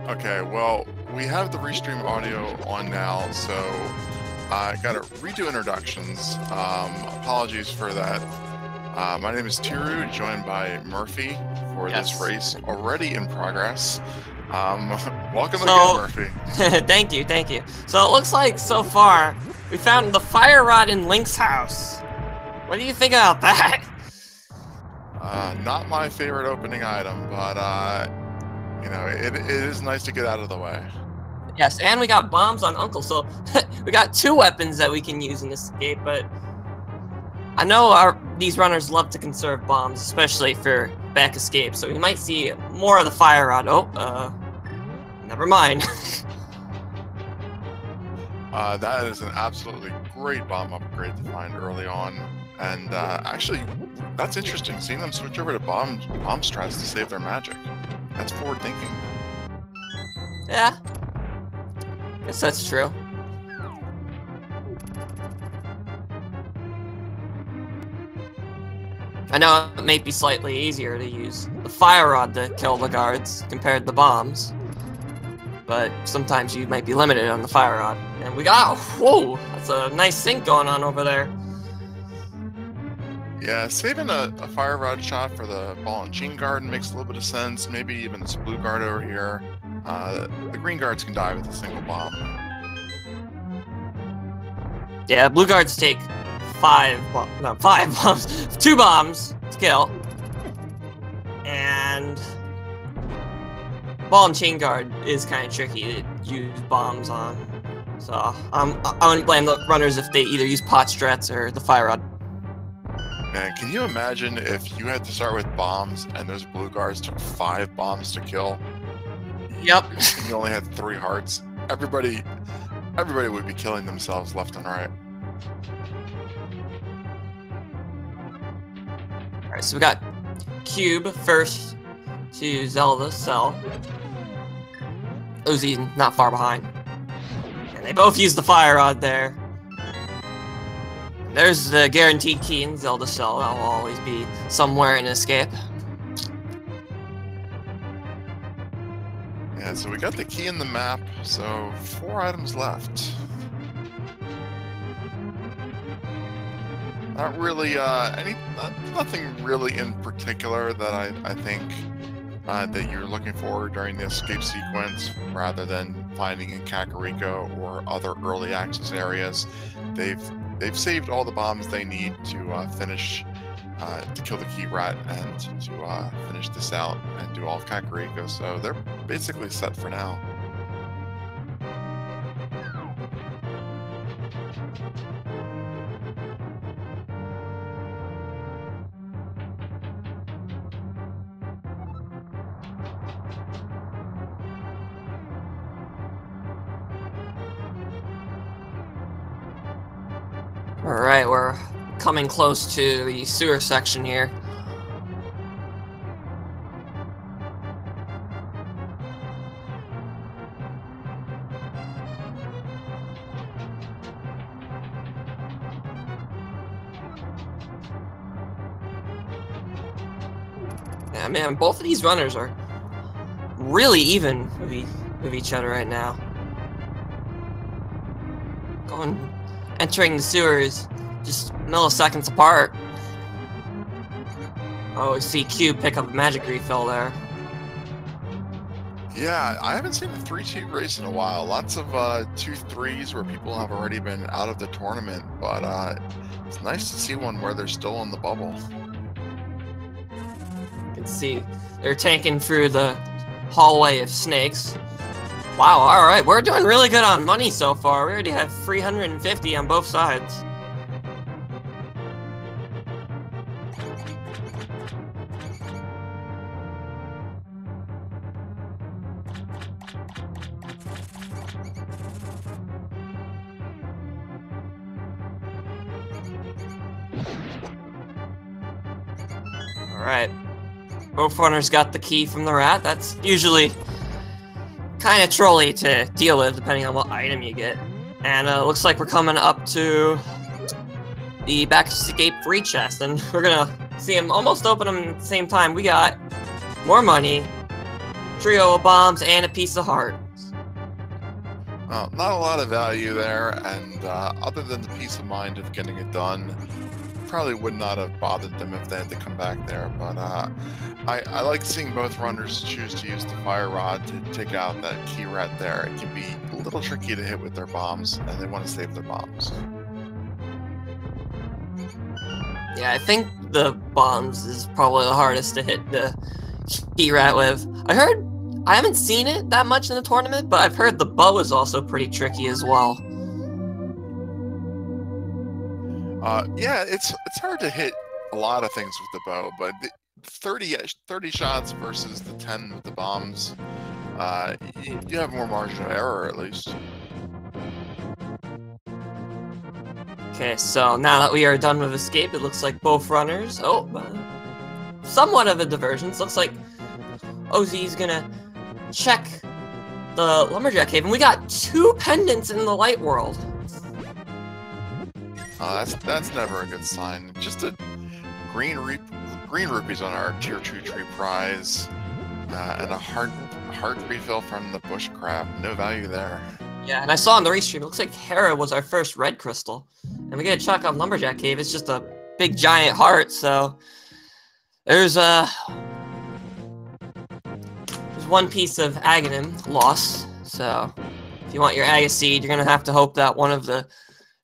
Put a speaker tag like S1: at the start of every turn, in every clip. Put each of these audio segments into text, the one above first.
S1: Okay, well, we have the restream audio on now, so I gotta redo introductions. Apologies for that. My name is Tiru, joined by Murphy for this race already in progress. Welcome again, Murphy.
S2: Thank you. So it looks like so far we found the fire rod in Link's house. What do you think about that?
S1: Not my favorite opening item, but you know, it is nice to get out of the way.
S2: Yes, and we got bombs on Uncle, so we got 2 weapons that we can use in this escape, but I know these runners love to conserve bombs, especially for back escape, so we might see more of the fire rod. Oh, never mind.
S1: That is an absolutely great bomb upgrade to find early on, and actually, that's interesting, seeing them switch over to bomb strats to save their magic. That's forward thinking.
S2: Yeah, guess that's true. I know it may be slightly easier to use the fire rod to kill the guards compared to the bombs, but sometimes you might be limited on the fire rod. And we got, whoa, that's a nice sync going on over there.
S1: Yeah, saving a fire rod shot for the ball and chain guard makes a little bit of sense. Maybe even this blue guard over here. The green guards can die with a single bomb.
S2: Yeah, blue guards take 5 bombs, 2 bombs to kill. And ball and chain guard is kind of tricky to use bombs on. So I wouldn't blame the runners if they either use pot strats or the fire rod.
S1: Man, can you imagine if you had to start with bombs and those blue guards took 5 bombs to kill?
S2: Yep.
S1: And you only had 3 hearts. Everybody would be killing themselves left and right.
S2: Alright, so we got Cube first to Zelda cell. Uzi not far behind. And they both use the fire rod there. There's the guaranteed key in Zelda cell. That will always be somewhere in escape.
S1: Yeah, so we got the key in the map, so 4 items left. Not really, nothing really in particular that I think that you're looking for during the escape sequence, rather than finding in Kakariko or other early access areas. They've saved all the bombs they need to finish, to kill the key rat and to finish this out and do all of Kakariko, so they're basically set for now.
S2: Alright, we're coming close to the sewer section here. Yeah, man, both of these runners are really even with each other right now. Entering the sewers just milliseconds apart. Oh, we see Cube pick up a magic refill there.
S1: Yeah, I haven't seen a 3-2 race in a while. Lots of 2-3s where people have already been out of the tournament, but it's nice to see one where they're still in the bubble.
S2: You can see they're tanking through the hallway of snakes. Wow, alright, we're doing really good on money so far. We already have 350 on both sides. Alright. Both runners got the key from the rat. That's usually kind of trolly to deal with, depending on what item you get. And looks like we're coming up to the back escape free chest, and we're gonna see him almost open them at the same time. We got more money, trio of bombs and a piece of heart.
S1: Well, not a lot of value there, and other than the peace of mind of getting it done, probably would not have bothered them if they had to come back there. But I like seeing both runners choose to use the fire rod to take out that key rat there. It can be a little tricky to hit with their bombs, and they want to save their bombs.
S2: Yeah, I think the bombs is probably the hardest to hit the key rat with. I haven't seen it that much in the tournament, but I've heard the bow is also pretty tricky as well.
S1: Yeah, it's hard to hit a lot of things with the bow, but the 30 shots versus the 10 with the bombs, you have more margin of error at least.
S2: Okay, so now that we are done with escape, it looks like both runners... Oh, somewhat of a divergence. Looks like OZ's gonna check the Lumberjack Cave, and we got 2 pendants in the light world.
S1: That's never a good sign. Just a green rupees on our tier 2 tree prize, and a heart refill from the bush crab. No value there.
S2: Yeah, and I saw on the restream, it looks like Hera was our first red crystal. And we get a check on Lumberjack Cave. It's just a big giant heart, so there's one piece of Aghanim lost. So if you want your Aga Seed, you're gonna have to hope that one of the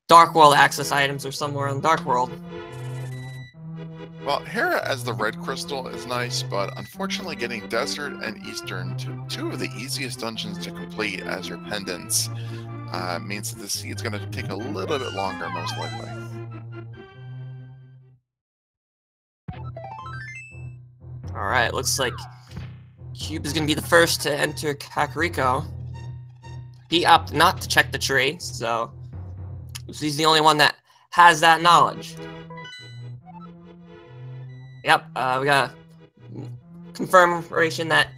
S2: Dark World access items are somewhere in Dark World.
S1: Well, Hera as the red crystal is nice, but unfortunately getting Desert and Eastern to 2 of the easiest dungeons to complete as your pendants means that the seed's going to take a little bit longer, most likely.
S2: Alright, looks like Cube is going to be the first to enter Kakariko. He opted not to check the tree, so he's the only one that has that knowledge. Yep, we got a confirmation that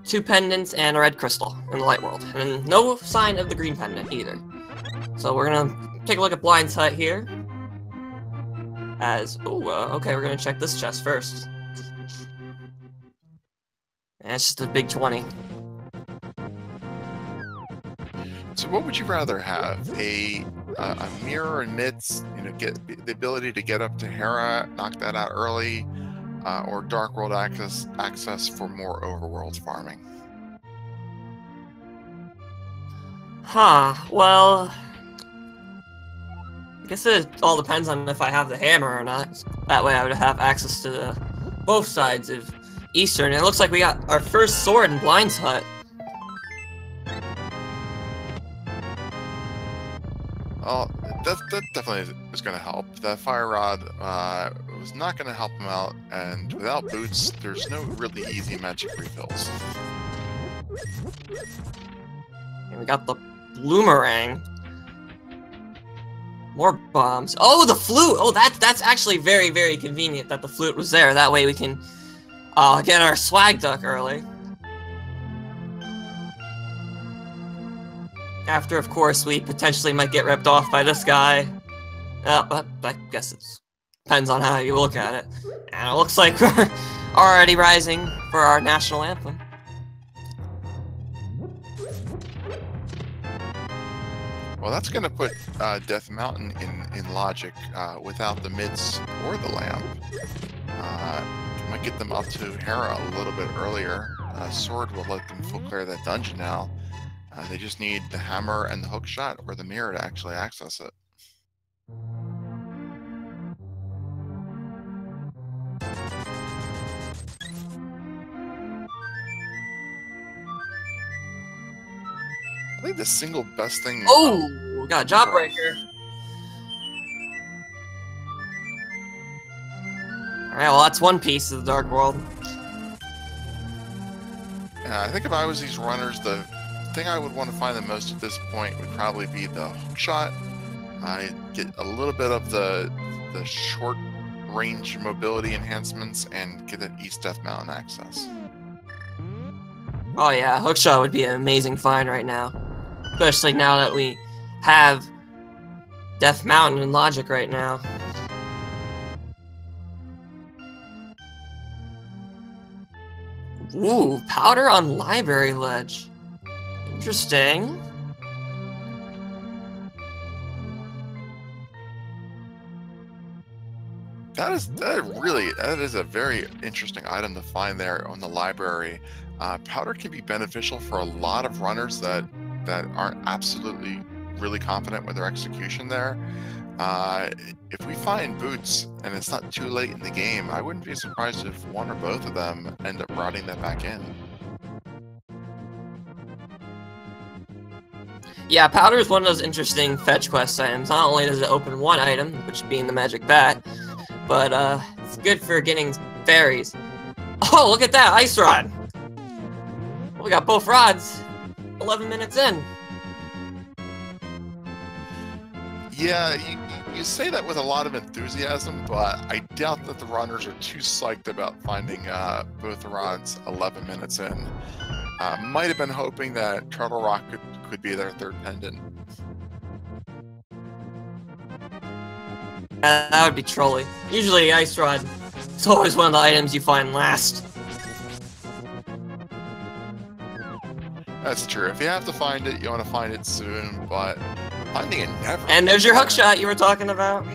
S2: 2 pendants and a red crystal in the light world. And no sign of the green pendant either. So we're gonna take a look at Blind's Hut here. Okay, we're gonna check this chest first. And it's just a big 20.
S1: So what would you rather have? A mirror and mitts, get the ability to get up to Hera, knock that out early, or Dark World access for more overworld farming?
S2: Well, I guess it all depends on if I have the hammer or not. That way I would have access to both sides of Eastern. And it looks like we got our first sword in Blind's Hut.
S1: Well, that definitely is going to help. That fire rod was not going to help him out, and without boots, there's no really easy magic refills.
S2: And we got the bloomerang. More bombs. Oh, the flute! Oh, that's actually very, very convenient that the flute was there. That way we can get our swag duck early. After, of course, we potentially might get ripped off by this guy. But I guess it depends on how you look at it. And it looks like we're already rising for our national anthem.
S1: Well, that's going to put Death Mountain in logic without the mids or the lamp. Might get them up to Hera a little bit earlier. Sword will let them full clear that dungeon now. They just need the hammer and the hook shot or the mirror to actually access it. I think the single best thing...
S2: Oh! We got a Jawbreaker. Alright, well that's one piece of the Dark World.
S1: Yeah, I think if I was these runners, the thing I would want to find the most at this point would probably be the hook shot. I get a little bit of the short range mobility enhancements and get that East Death Mountain access.
S2: Oh yeah, hookshot would be an amazing find right now. Especially now that we have Death Mountain in logic right now. Ooh, powder on library ledge. Interesting.
S1: That is a very interesting item to find there on the library. Powder can be beneficial for a lot of runners that aren't absolutely really confident with their execution there. If we find boots and it's not too late in the game, I wouldn't be surprised if one or both of them end up routing that back in.
S2: Yeah, powder is one of those interesting fetch quest items. Not only does it open one item, which being the magic bat, but it's good for getting fairies. Oh, look at that ice rod! Well, we got both rods. 11 minutes in.
S1: Yeah, you say that with a lot of enthusiasm, but I doubt that the runners are too psyched about finding both the rods 11 minutes in. Might have been hoping that Turtle Rock could be their third pendant.
S2: That would be trolly. Usually ice rod is always one of the items you find last.
S1: That's true. If you have to find it, you want to find it soon, but finding it never.
S2: And there's your hook shot you were talking about.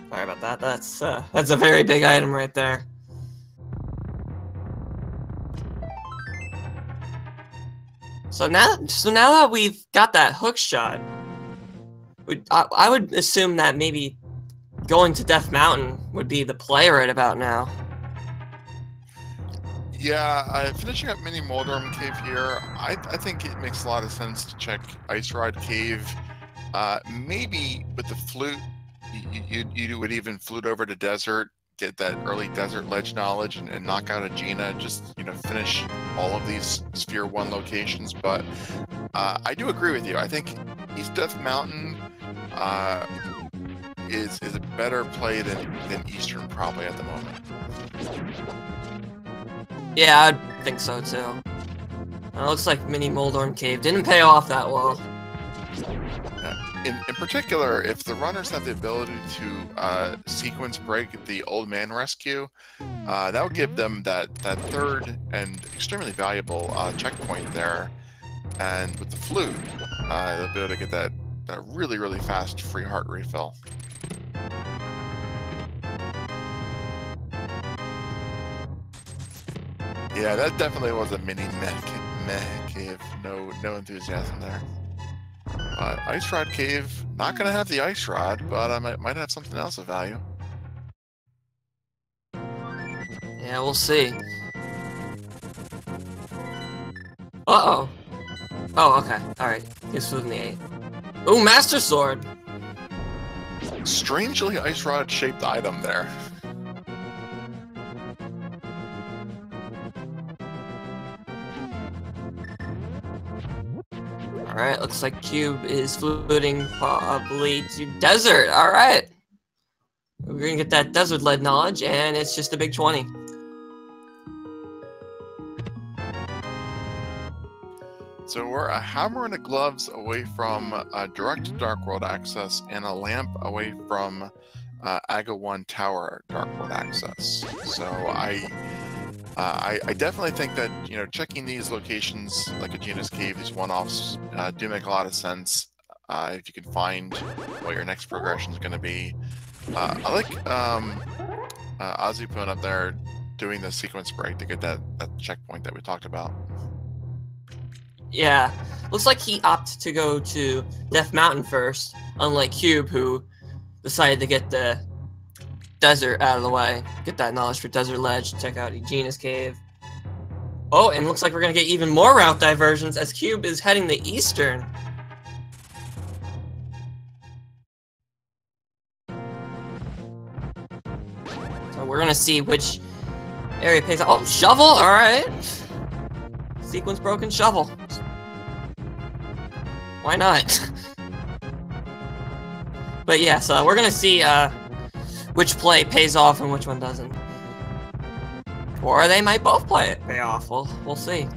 S2: Sorry about that. That's a very big item right there. So now that we've got that hook shot, I would assume that maybe going to Death Mountain would be the play right about now.
S1: Yeah, finishing up Mini Moldorm Cave here, I think it makes a lot of sense to check Ice Rod Cave. Maybe with the flute, you would even flute over to Desert, get that early Desert ledge knowledge, and knock out a Gina, just, finish all of these Sphere 1 locations. But I do agree with you. I think East Death Mountain is a better play than Eastern probably at the moment.
S2: Yeah, I think so too. It looks like Mini Moldorm Cave didn't pay off that well.
S1: In particular, if the runners have the ability to sequence break the Old Man Rescue, that would give them that third and extremely valuable checkpoint there. And with the flute, they'll be able to get that really, really fast free heart refill. Yeah, that definitely was a mini meh cave. No enthusiasm there. Ice Rod Cave, not gonna have the Ice Rod, but I might have something else of value.
S2: Yeah, we'll see. Uh-oh. Oh, okay. Alright. He's within the 8. Ooh, Master Sword!
S1: Strangely Ice Rod shaped item there.
S2: Alright, looks like Cube is fluting probably to Desert. Alright. We're gonna get that Desert lead knowledge, and it's just a big 20.
S1: So we're a hammer and a gloves away from direct Dark World access, and a lamp away from Aga 1 Tower Dark World access. So I definitely think that, checking these locations like Aegina's Cave, these one-offs, do make a lot of sense if you can find what your next progression is going to be. I like ozipone up there doing the sequence break to get that checkpoint that we talked about.
S2: Yeah, looks like he opted to go to Death Mountain first, unlike Cube, who decided to get the Desert out of the way. Get that knowledge for Desert Ledge, check out Aegina's Cave. Oh, and looks like we're gonna get even more route diversions as Cube is heading to Eastern. So we're gonna see which area pays off. Oh, shovel, alright. Sequence broken shovel. Why not? But yeah, so we're gonna see which play pays off and which one doesn't. Or they might both pay off. We'll see.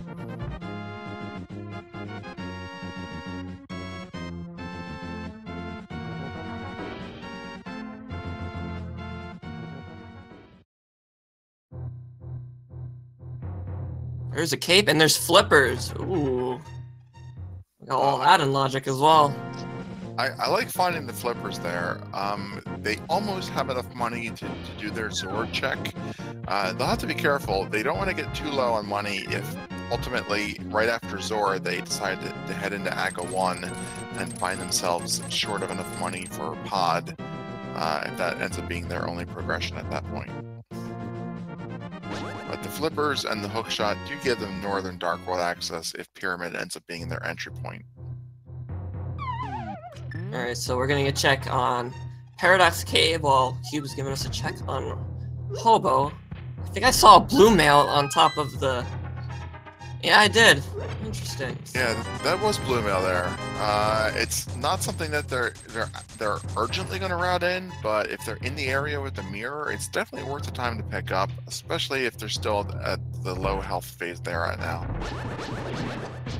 S2: There's a cape and there's flippers. Ooh. We got all that in logic as well.
S1: I like finding the flippers there. They almost have enough money to do their Zord check. They'll have to be careful. They don't want to get too low on money if ultimately, right after Zord, they decide to head into Aga 1 and find themselves short of enough money for Pod, if that ends up being their only progression at that point. But the flippers and the hookshot do give them Northern Dark World access if Pyramid ends up being their entry point.
S2: Alright, so we're getting a check on Paradox Cave while Cube's giving us a check on Hobo. I think I saw a blue mail on top of the... Yeah, I did. Interesting.
S1: Yeah, that was blue mail there. It's not something that they're urgently going to route in, but if they're in the area with the mirror, it's definitely worth the time to pick up, especially if they're still at the low health phase they're at now.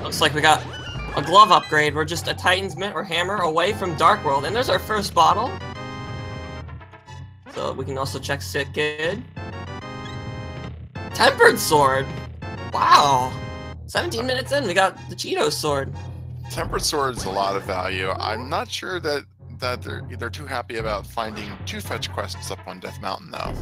S2: Looks like we got a glove upgrade. We're just a Titan's Mitt or Hammer away from Dark World, and there's our first bottle. So we can also check Sick Kid. Tempered Sword. Wow. 17 minutes in, we got the Cheeto Sword.
S1: Tempered Sword is a lot of value. I'm not sure that they're too happy about finding 2 fetch quests up on Death Mountain, though.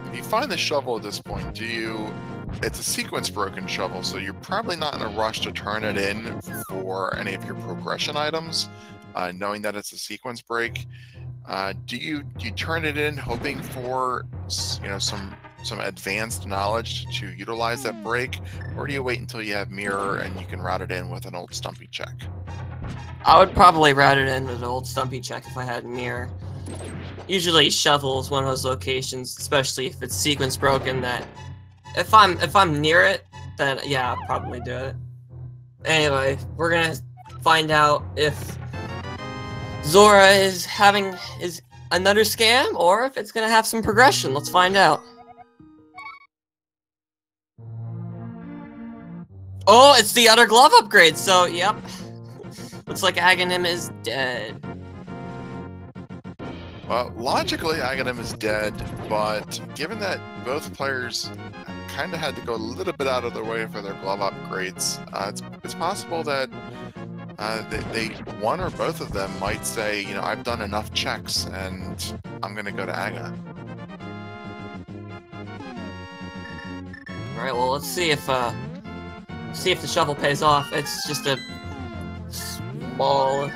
S1: If you find the shovel at this point, it's a sequence broken shovel, so you're probably not in a rush to turn it in for any of your progression items, knowing that it's a sequence break. Do you turn it in hoping for some advanced knowledge to utilize that break, or do you wait until you have mirror and you can route it in with an old Stumpy check?
S2: I would probably route it in with an old Stumpy check if I had mirror. Usually shovel is one of those locations, especially if it's sequence broken, that if I'm near it, then yeah, I'll probably do it. Anyway, we're gonna find out if Zora is another scam or if it's gonna have some progression. Let's find out. Oh, it's the other glove upgrade, so yep. Looks like Aghanim is dead.
S1: Well, logically, Aghanim is dead, but given that both players kind of had to go a little bit out of their way for their glove upgrades, it's possible that they one or both of them might say, I've done enough checks and I'm going to go to Aga.
S2: All right, well, let's see if the shovel pays off. It's just a small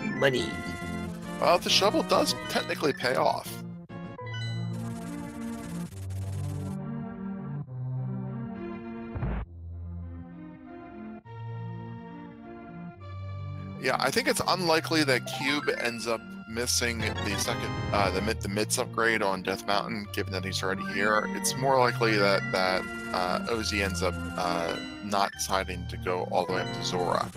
S2: money.
S1: Well, the shovel does technically pay off. Yeah, I think it's unlikely that Cube ends up missing the mid upgrade on Death Mountain, given that he's already here. It's more likely that OZ ends up not deciding to go all the way up to Zora.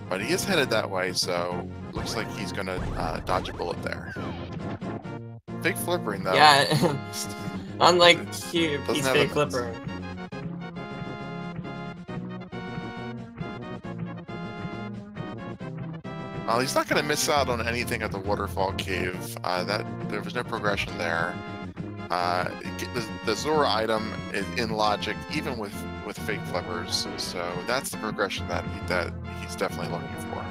S1: But he is headed that way, so looks like he's gonna dodge a bullet there. Fake flippering though.
S2: Yeah, unlike Cube, he's fake flippering.
S1: Well, he's not going to miss out on anything at the Waterfall Cave. There was no progression there. The Zora item is in logic, even with fake flippers. So that's the progression that he's definitely looking for.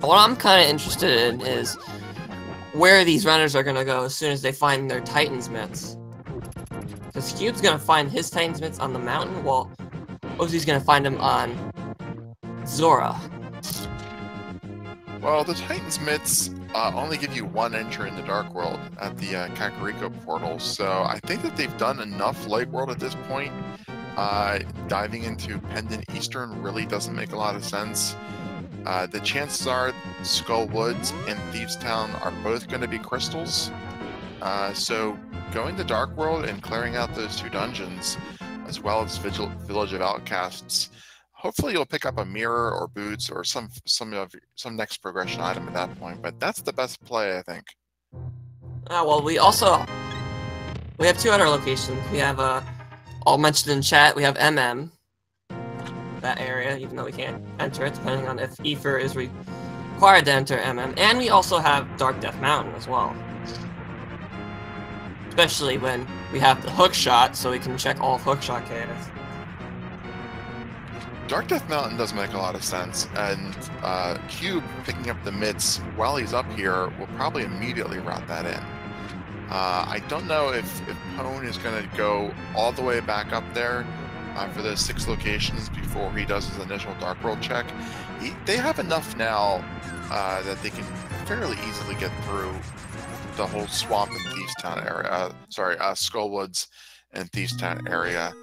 S2: What I'm kind of interested in is where these runners are going to go as soon as they find their Titan's Mitts. Because Cube's going to find his Titan's Mitts on the mountain, while Ozzy's going to find them on Zora.
S1: Well, the Titan's Mitts only give you one entry in the Dark World at the Kakariko portal, so I think that they've done enough Light World at this point. Diving into Pendant Eastern really doesn't make a lot of sense. The chances are Skull Woods and Thieves Town are both going to be crystals. So going to Dark World and clearing out those 2 dungeons, as well as Village of Outcasts, Hopefully you'll pick up a mirror or boots or some next progression item at that point, but that's the best play, I think.
S2: Well, we have 2 other locations. We have all mentioned in chat. We have MM, that area, even though we can't enter it, depending on if Ether is required to enter MM. And we also have Dark Death Mountain as well. Especially when we have the hook shot, so we can check all hook shot candidates.
S1: Dark Death Mountain does make a lot of sense, and Cube picking up the mitts while he's up here will probably immediately route that in. I don't know if Pone is going to go all the way back up there for those 6 locations before he does his initial Dark World check. They have enough now that they can fairly easily get through the whole Swamp and Thieves Town area. Skullwoods and Thieves Town area.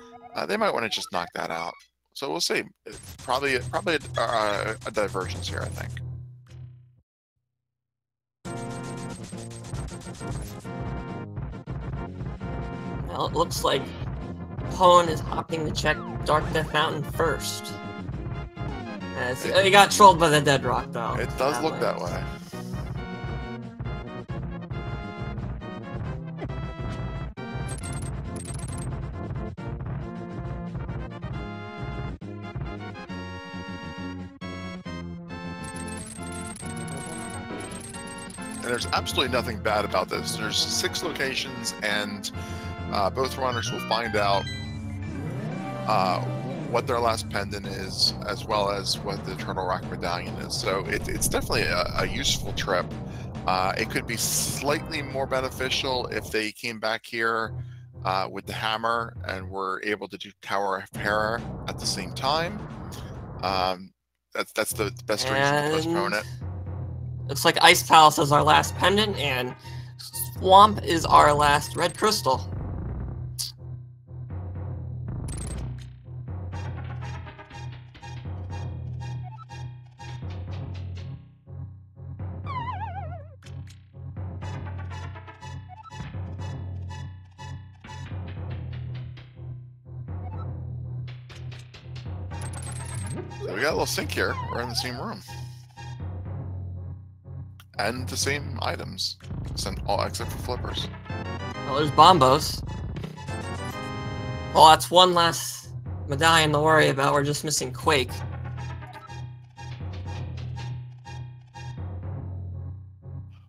S1: They might want to just knock that out. So we'll see. Probably a divergence here, I think.
S2: Well, it looks like Pone is opting to check Dark Death Mountain first. He got trolled by the Dead Rock, though.
S1: It does look that way. And there's absolutely nothing bad about this. There's 6 locations, and both runners will find out what their last pendant is, as well as what the Turtle Rock Medallion is. So it's definitely a useful trip. It could be slightly more beneficial if they came back here with the hammer and were able to do Tower of Terror at the same time. That's the best reason to postpone it.
S2: Looks like Ice Palace is our last pendant, and Swamp is our last red crystal.
S1: So we got a little sync here. We're in the same room. And the same items, except for flippers.
S2: Well, there's Bombos. Well, that's one less medallion to worry about. We're just missing Quake.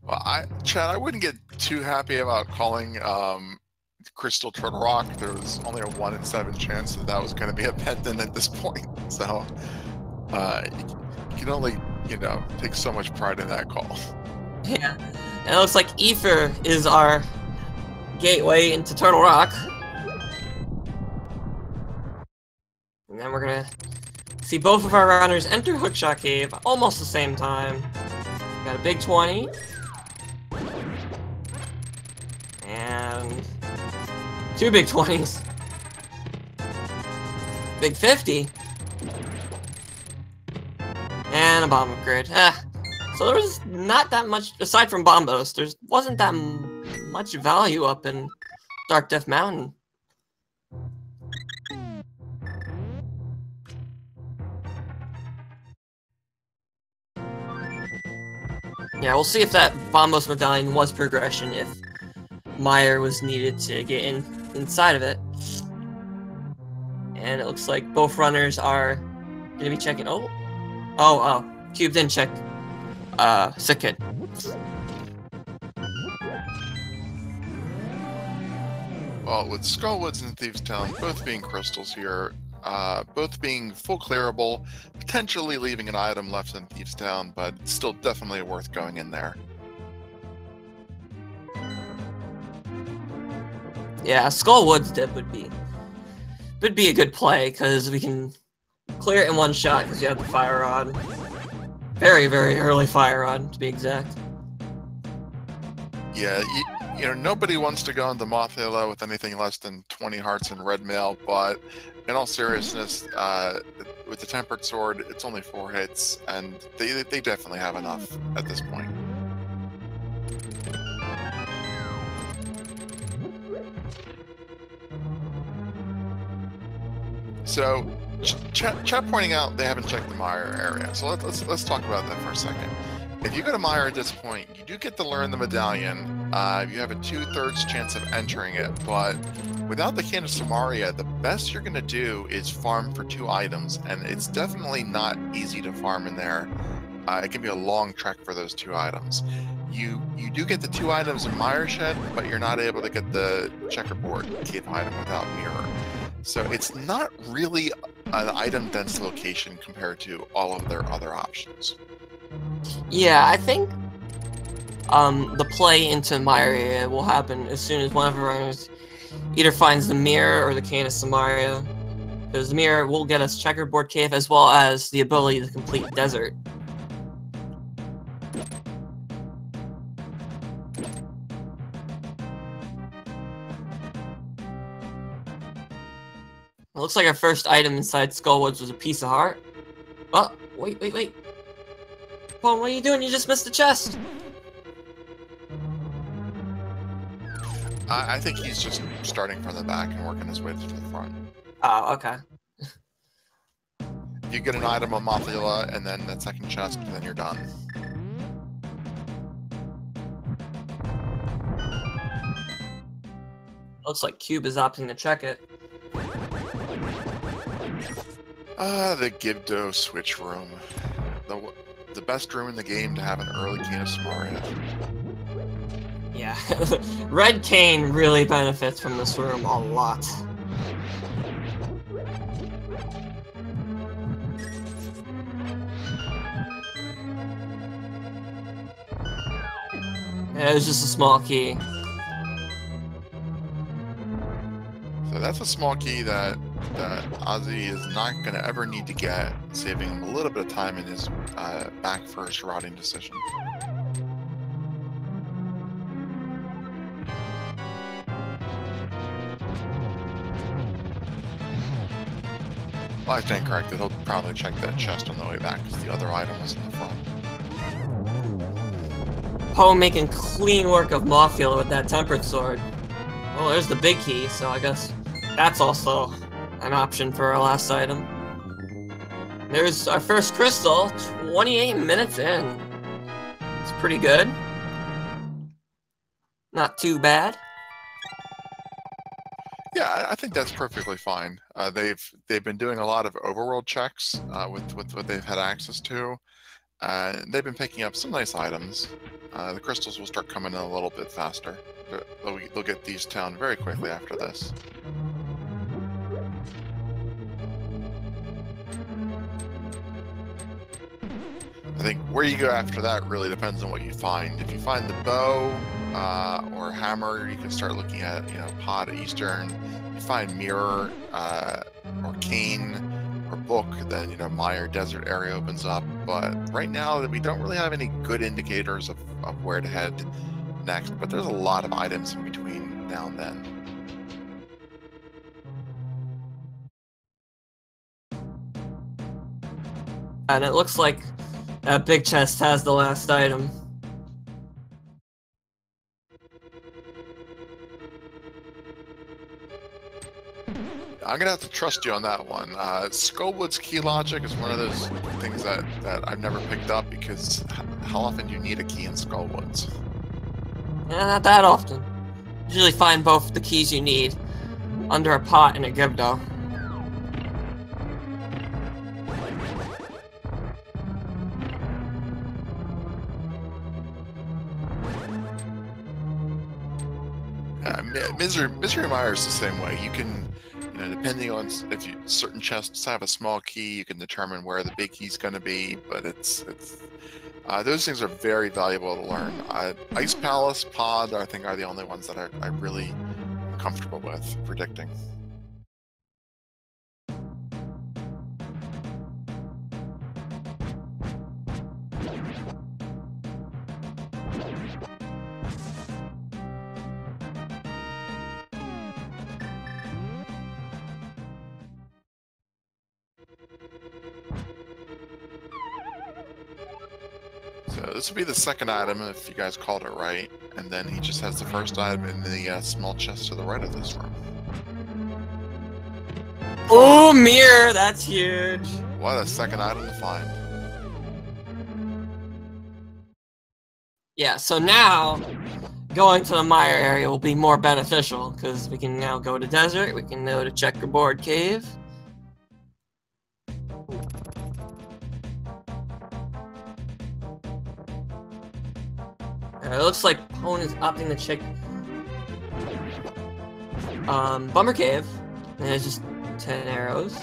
S1: Well, Chad, I wouldn't get too happy about calling Crystal Turtle Rock. There was only a 1 in 7 chance that was going to be a pendant at this point. So you can only, take so much pride in that call.
S2: Yeah, and it looks like Ether is our gateway into Turtle Rock. And then we're gonna see both of our runners enter Hookshot Cave almost the same time. Got a big 20. And 2 big 20s. Big 50. And a bomb upgrade. So there was not that much, aside from Bombos, there wasn't that much value up in Dark Death Mountain. Yeah, we'll see if that Bombos medallion was progression, if Meyer was needed to get inside of it. And it looks like both runners are going to be checking. Oh, Cube didn't check Sickit.
S1: Well, with Skullwoods and Thieves Town both being crystals here, both being full clearable, potentially leaving an item left in Thieves Town, but still definitely worth going in there.
S2: Yeah, Skullwoods dip would be a good play, because we can clear it in one shot because you have the Fire Rod. Very, very early Fire Rod, to be exact.
S1: Yeah, nobody wants to go into Moth Halo with anything less than 20 hearts and red mail, but in all seriousness, with the Tempered Sword, it's only 4 hits, and they definitely have enough at this point. So, Chat pointing out they haven't checked the Mire area, so let's talk about that for a second. If you go to Mire at this point, you do get to learn the medallion. You have a 2/3 chance of entering it, but without the Can of Samaria, the best you're going to do is farm for 2 items, and it's definitely not easy to farm in there. It can be a long trek for those 2 items. You do get the 2 items in Mire Shed, but you're not able to get the checkerboard cave item without Mirror. So it's not really an item-dense location compared to all of their other options.
S2: Yeah, I think the play into Mire area will happen as soon as one of our runners either finds the mirror or the Can of Samaria, because the mirror will get us checkerboard cave as well as the ability to complete desert. It looks like our first item inside Skullwoods was a piece of heart. Oh, wait. Paul, what are you doing? You just missed the chest.
S1: I think he's just starting from the back and working his way to the front.
S2: Oh, okay.
S1: You get an item on Mothula and then that second chest, and then you're done.
S2: Looks like Cube is opting to check it.
S1: The Gibdo switch room. The best room in the game to have an early Can of Samaria.
S2: Yeah, Red Cane really benefits from this room a lot. Yeah, it was just a small key.
S1: So that's a small key that Ozzy is not going to ever need to get, saving him a little bit of time in his back first routing decision. Well, I stand corrected. He'll probably check that chest on the way back because the other item was in the front.
S2: Poe making clean work of Mothula with that tempered sword. Well, there's the big key, so I guess that's also an option for our last item. There's our first crystal, 28 minutes in. It's pretty good. Not too bad.
S1: Yeah, I think that's perfectly fine. They've been doing a lot of overworld checks with what they've had access to. They've been picking up some nice items. The crystals will start coming in a little bit faster. They'll get these down very quickly after this. I think where you go after that really depends on what you find. If you find the bow or hammer, you can start looking at, Pod Eastern. If you find mirror or cane or book, then Mire Desert area opens up. But right now we don't really have any good indicators of where to head next. But there's a lot of items in between now and then.
S2: And it looks like that big chest has the last item.
S1: I'm gonna have to trust you on that one. Skullwood's key logic is one of those things that I've never picked up, because how often do you need a key in Skullwoods?
S2: Yeah, not that often. Usually find both the keys you need under a pot in a Gibdo.
S1: Misery Mire is the same way. You can, depending on if certain chests have a small key, you can determine where the big key's going to be. But it's those things are very valuable to learn. Ice Palace, Pod, I think, are the only ones that I really am comfortable with predicting. So this will be the second item if you guys called it right, and then he just has the first item in the small chest to the right of this room.
S2: Oh, mirror! That's huge.
S1: What a second item to find.
S2: Yeah, so now going to the mire area will be more beneficial because we can now go to desert, we can go to checkerboard cave. It looks like Pone is opting to check Bummer Cave, and it's just 10 arrows.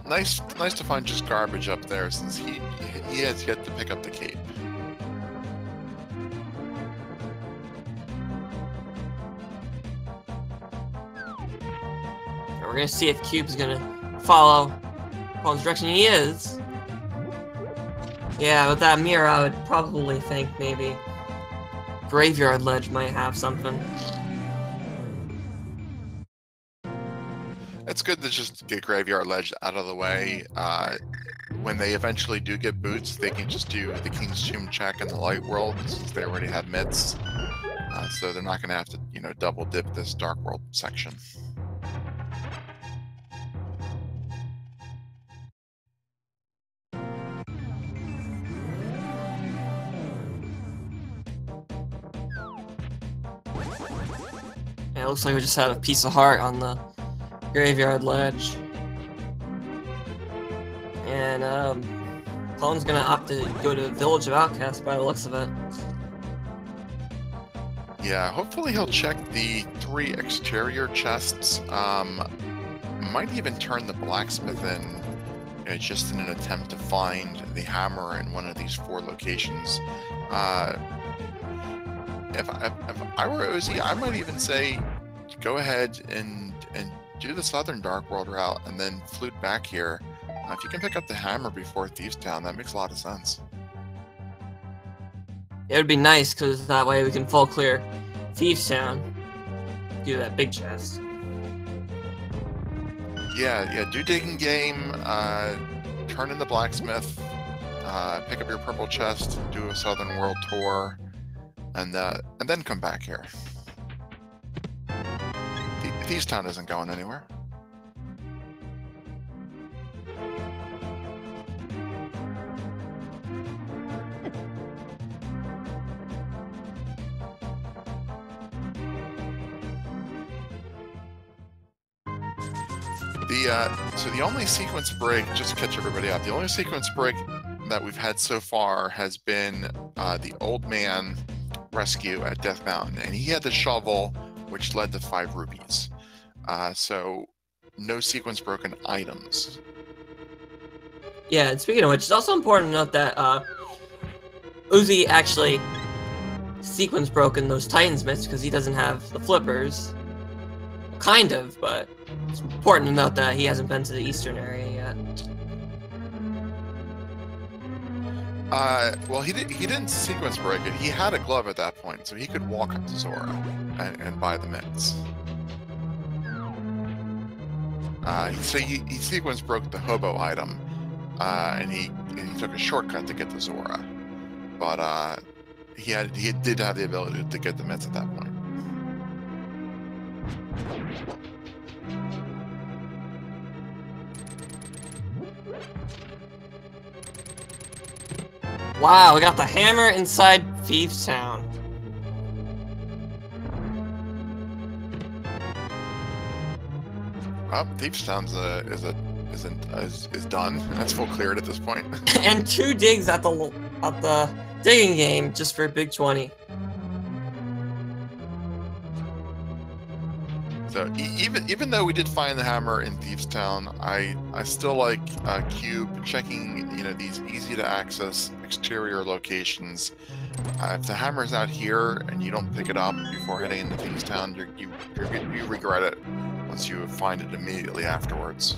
S1: Nice to find just garbage up there since he has yet to pick up the cape.
S2: We're gonna see if Cube's gonna follow Pone's direction. He is. Yeah, with that mirror, I would probably think maybe Graveyard Ledge might have something.
S1: It's good to just get Graveyard Ledge out of the way. When they eventually do get boots, they can just do the King's Tomb check in the Light World since they already have mitts. So they're not going to have to, double dip this Dark World section.
S2: Yeah, it looks like we just had a piece of heart on the Graveyard Ledge. And, Pone's gonna opt to go to Village of Outcasts by the looks of it.
S1: Yeah, hopefully he'll check the 3 exterior chests. Might even turn the blacksmith in, just in an attempt to find the hammer in one of these 4 locations. If I were Ozzy, I might even say, go ahead and do the Southern Dark World route and then flute back here. If you can pick up the hammer before Thieves Town, that makes a lot of sense.
S2: It would be nice, because that way we can full clear Thieves Town. Do that big chest.
S1: Yeah, do digging game, turn in the blacksmith, pick up your purple chest, do a Southern World tour, and then come back here. Thieves Town isn't going anywhere. So the only sequence break, just to catch everybody up, the only sequence break that we've had so far has been the old man rescue at Death Mountain, and he had the shovel, which led to 5 rupees. So no sequence broken items.
S2: Yeah, and speaking of which, it's also important to note that Uzi actually sequence broken those Titans myths because he doesn't have the flippers. Kind of, but it's important to note that he hasn't been to the eastern area yet.
S1: Well, he didn't sequence break it. He had a glove at that point, so he could walk up to Zora and buy the mitts. So he sequence broke the hobo item, and he took a shortcut to get to Zora, but he did have the ability to get the mitts at that point.
S2: Wow, we got the hammer inside Thieves Town.
S1: Well, Thieves Town's is done. That's full cleared at this point.
S2: And 2 digs at the digging game just for a big 20.
S1: So even though we did find the hammer in Thieves Town, I still like Cube checking these easy to access exterior locations. If the hammer's out here and you don't pick it up before heading into Thieves Town, you regret it once you find it immediately afterwards.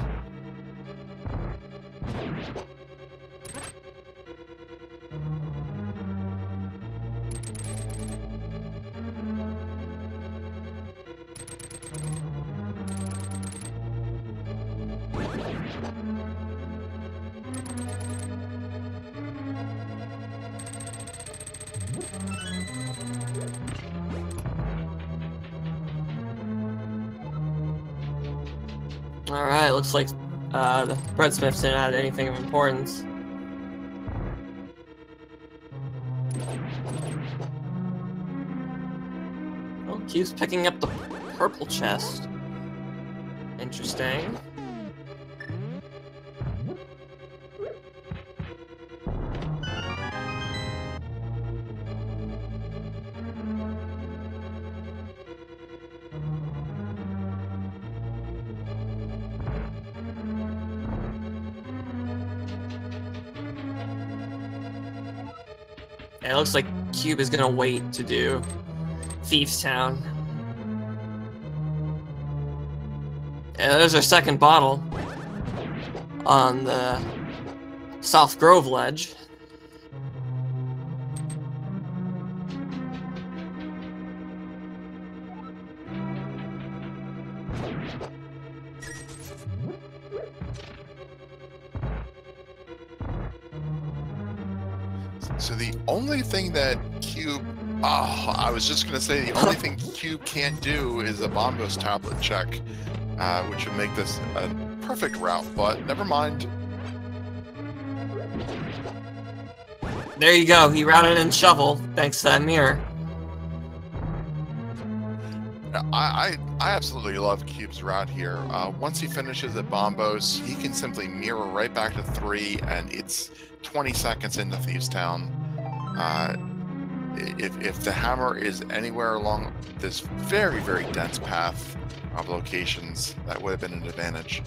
S2: Alright, looks like the breadsmiths didn't add anything of importance. Oh, Cube's picking up the purple chest. Interesting. Yeah, it looks like Cube is gonna wait to do Thieves Town. Yeah, there's our second bottle on the South Grove ledge.
S1: So the only thing that Cube, I was just gonna say the only thing Cube can't do is a Bombos tablet check, which would make this a perfect route, but never mind.
S2: There you go, he routed in Shovel, thanks to that mirror.
S1: I absolutely love Cube's route here. Once he finishes at Bombos, he can simply mirror right back to 3, and it's 20 seconds into Thieves Town. If the hammer is anywhere along this very, very dense path of locations, that would have been an advantage.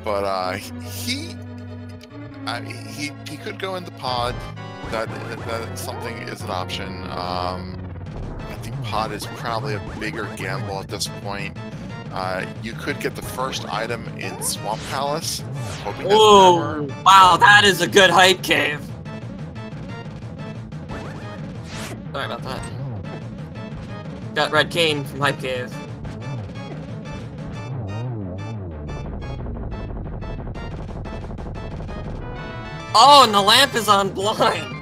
S1: But he could go into pod. That something is an option. I think pod is probably a bigger gamble at this point. You could get the first item in Swamp Palace.
S2: Oh, wow, that is a good hype cave. Sorry about that. Got Red Cane from Hype Cave. Oh, and the lamp is on blind.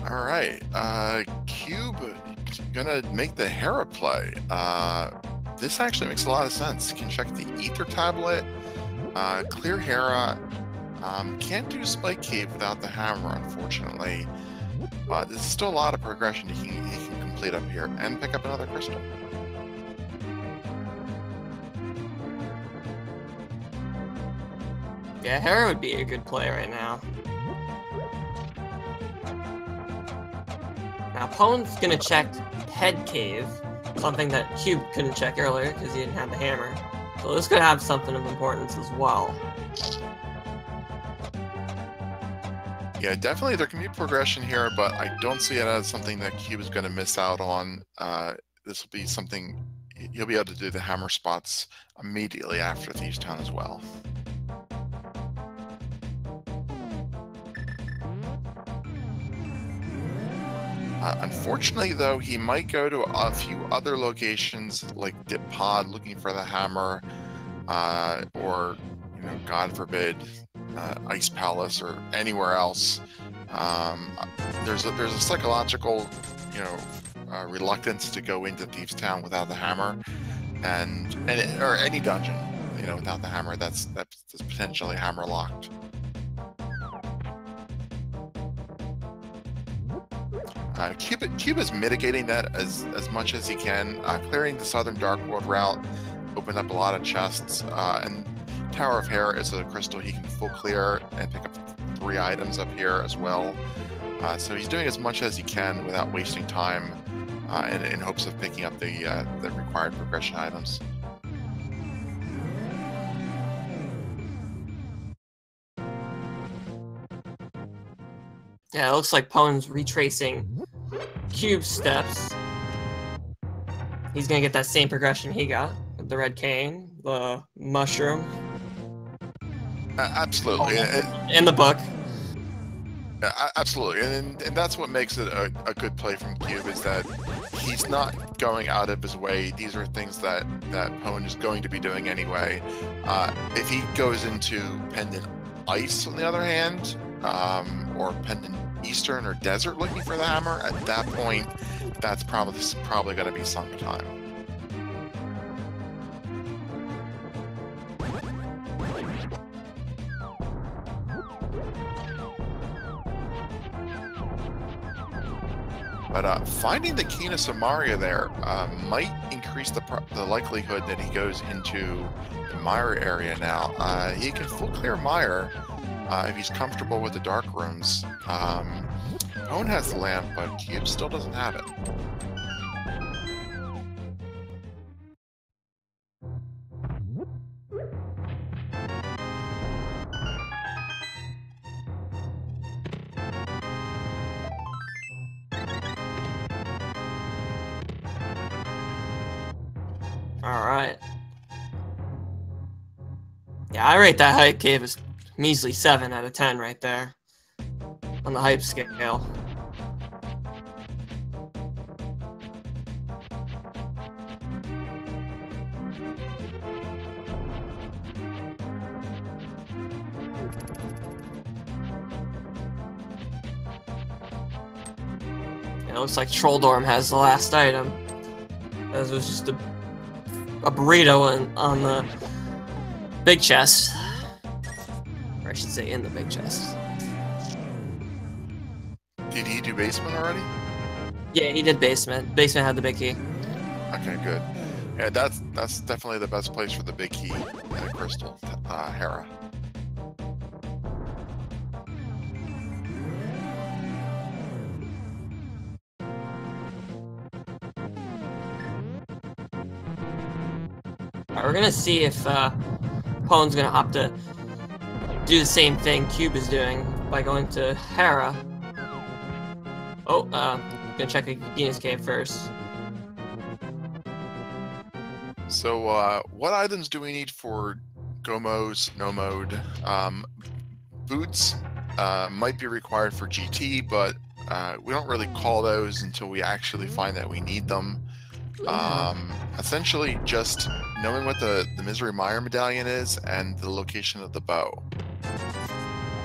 S1: All right, Cube gonna make the Hera play. This actually makes a lot of sense. You can check the Ether tablet, clear Hera. Can't do Spike Cave without the hammer, unfortunately. There's still a lot of progression he can complete up here and pick up another crystal.
S2: Yeah, Hera would be a good play right now. Now, Pone's gonna check Head Cave, something that Cube couldn't check earlier because he didn't have the hammer. So this could have something of importance as well.
S1: Yeah, definitely there can be progression here, but I don't see it as something that Cube is going to miss out on. This will be something he'll be able to do the hammer spots immediately after Thieves Town as well. Unfortunately, though, he might go to a few other locations like Dip Pod looking for the hammer, or, you know, God forbid, Ice Palace or anywhere else. There's a psychological, you know, reluctance to go into Thieves Town without the hammer, or any dungeon, you know, without the hammer that's potentially hammer locked. Cube is mitigating that as much as he can. Clearing the Southern Dark World route opened up a lot of chests, and Tower of Hair is a crystal he can full clear and pick up 3 items up here as well. So he's doing as much as he can without wasting time, in hopes of picking up the required progression items.
S2: Yeah, it looks like Pone's retracing Cube's steps. He's gonna get that same progression he got with the red cane, the mushroom.
S1: Absolutely.
S2: In the book.
S1: Absolutely, and that's what makes it a good play from Cube, is that he's not going out of his way. These are things that Pone is going to be doing anyway. If he goes into Pendant Ice, on the other hand, or Pendant Eastern or Desert looking for the hammer, at that point, that's probably going to be sunk time. But finding the Key to Samaria there might increase the likelihood that he goes into the Mire area now. He can full clear Mire if he's comfortable with the dark rooms. Pone has the lamp, but Cube still doesn't have it.
S2: Alright. Yeah, I rate that hype cave as measly 7 out of 10 right there. On the hype scale. It looks like Trolldorm has the last item. As was just a burrito on the big chest. Or I should say in the big chest.
S1: Did he do basement already?
S2: Yeah, he did basement. Basement had the big key.
S1: Okay, good. Yeah, that's definitely the best place for the big key and a crystal, Hera.
S2: We're gonna see if Pone's gonna opt to do the same thing Cube is doing by going to Hera. Oh, gonna check a Venus Cave first.
S1: So, what items do we need for Gomo's no mode? Boots might be required for GT, but we don't really call those until we actually find that we need them. Essentially, just knowing what the Misery Mire medallion is and the location of the bow.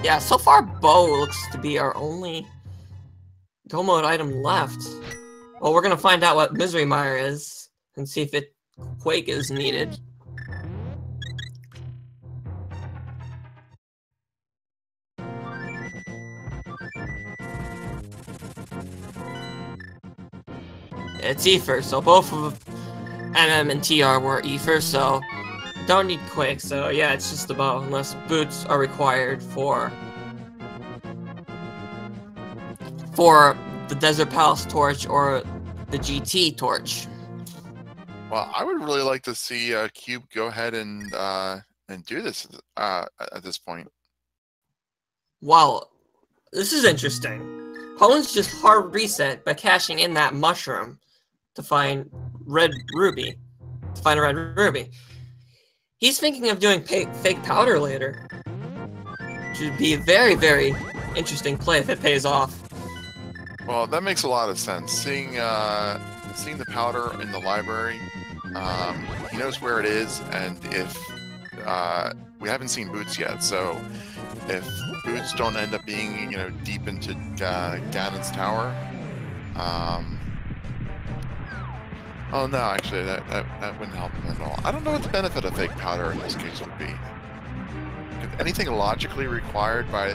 S2: Yeah, so far bow looks to be our only Go mode item left. Well, we're gonna find out what Misery Mire is and see if Quake is needed. It's Ether, so both of MM and TR were Ether, so don't need Quake, so yeah, it's just the bow, unless boots are required for the Desert Palace torch or the GT torch.
S1: Well, I would really like to see Cube go ahead and do this at this point.
S2: Well, this is interesting. Poland's just hard reset by cashing in that mushroom to find red ruby. To find a red ruby. He's thinking of doing fake powder later. Which would be a very, very interesting play if it pays off.
S1: Well, that makes a lot of sense. Seeing the powder in the library, he knows where it is, and if we haven't seen Boots yet, so if Boots don't end up being, deep into Ganon's tower, oh no, actually that wouldn't help him at all. I don't know what the benefit of fake powder in this case would be. If anything logically required by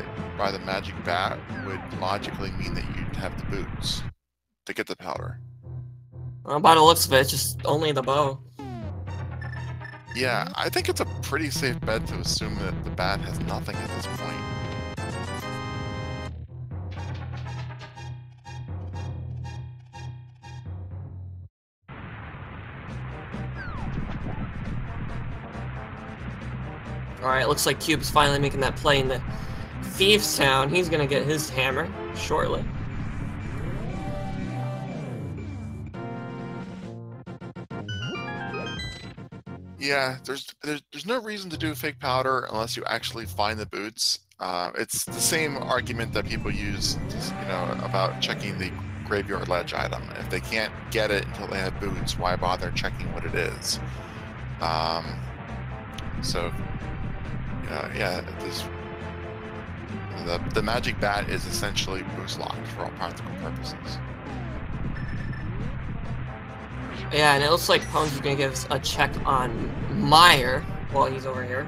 S1: the magic bat would logically mean that you'd have the boots. get the powder.
S2: Well, by the looks of it, it's just only the bow.
S1: Yeah, I think it's a pretty safe bet to assume that the bat has nothing at this point.
S2: Alright, looks like Cube's finally making that play in the Thieves' Town. He's gonna get his hammer shortly.
S1: Yeah, there's no reason to do fake powder unless you actually find the boots. It's the same argument that people use, about checking the graveyard ledge item. If they can't get it until they have boots, why bother checking what it is? So, yeah, the magic bat is essentially boost locked for all practical purposes.
S2: Yeah, and it looks like Pones is gonna give us a check on Meyer while he's over here.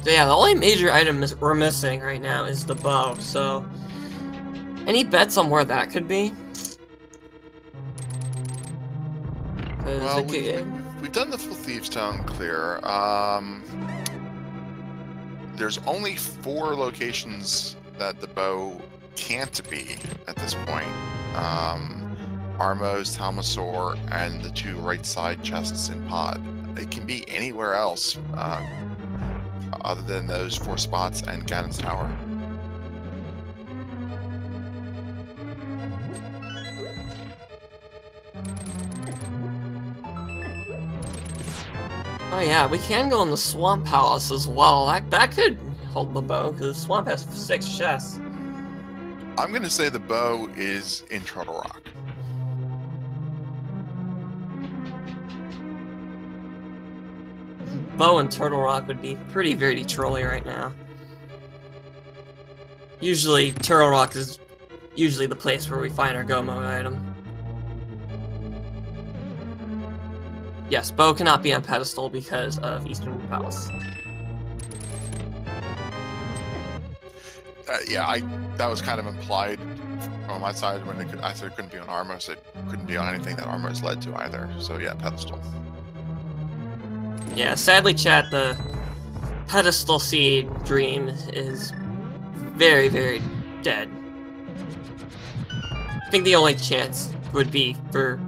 S2: So yeah, the only major item we're missing right now is the bow, so... Any bets on where that could be?
S1: Well, we've done the full Thieves' Town clear. There's only 4 locations that the bow can't be at this point. Armos, Talmasaur, and the 2 right side chests in Pod. It can be anywhere else other than those 4 spots and Ganon's Tower.
S2: Oh yeah, we can go in the Swamp Palace as well. That could hold the bow, because the Swamp has 6 chests.
S1: I'm going to say the bow is in Turtle Rock.
S2: Bow and Turtle Rock would be pretty very trolly right now. Usually, Turtle Rock is usually the place where we find our Go Mode item. Yes, bow cannot be on pedestal because of Eastern Palace.
S1: Yeah, that was kind of implied on my side when I said it couldn't be on Armos. It couldn't be on anything that Armos led to either. So yeah, pedestal.
S2: Yeah, sadly, chat, the pedestal seed dream is very, very dead. I think the only chance would be for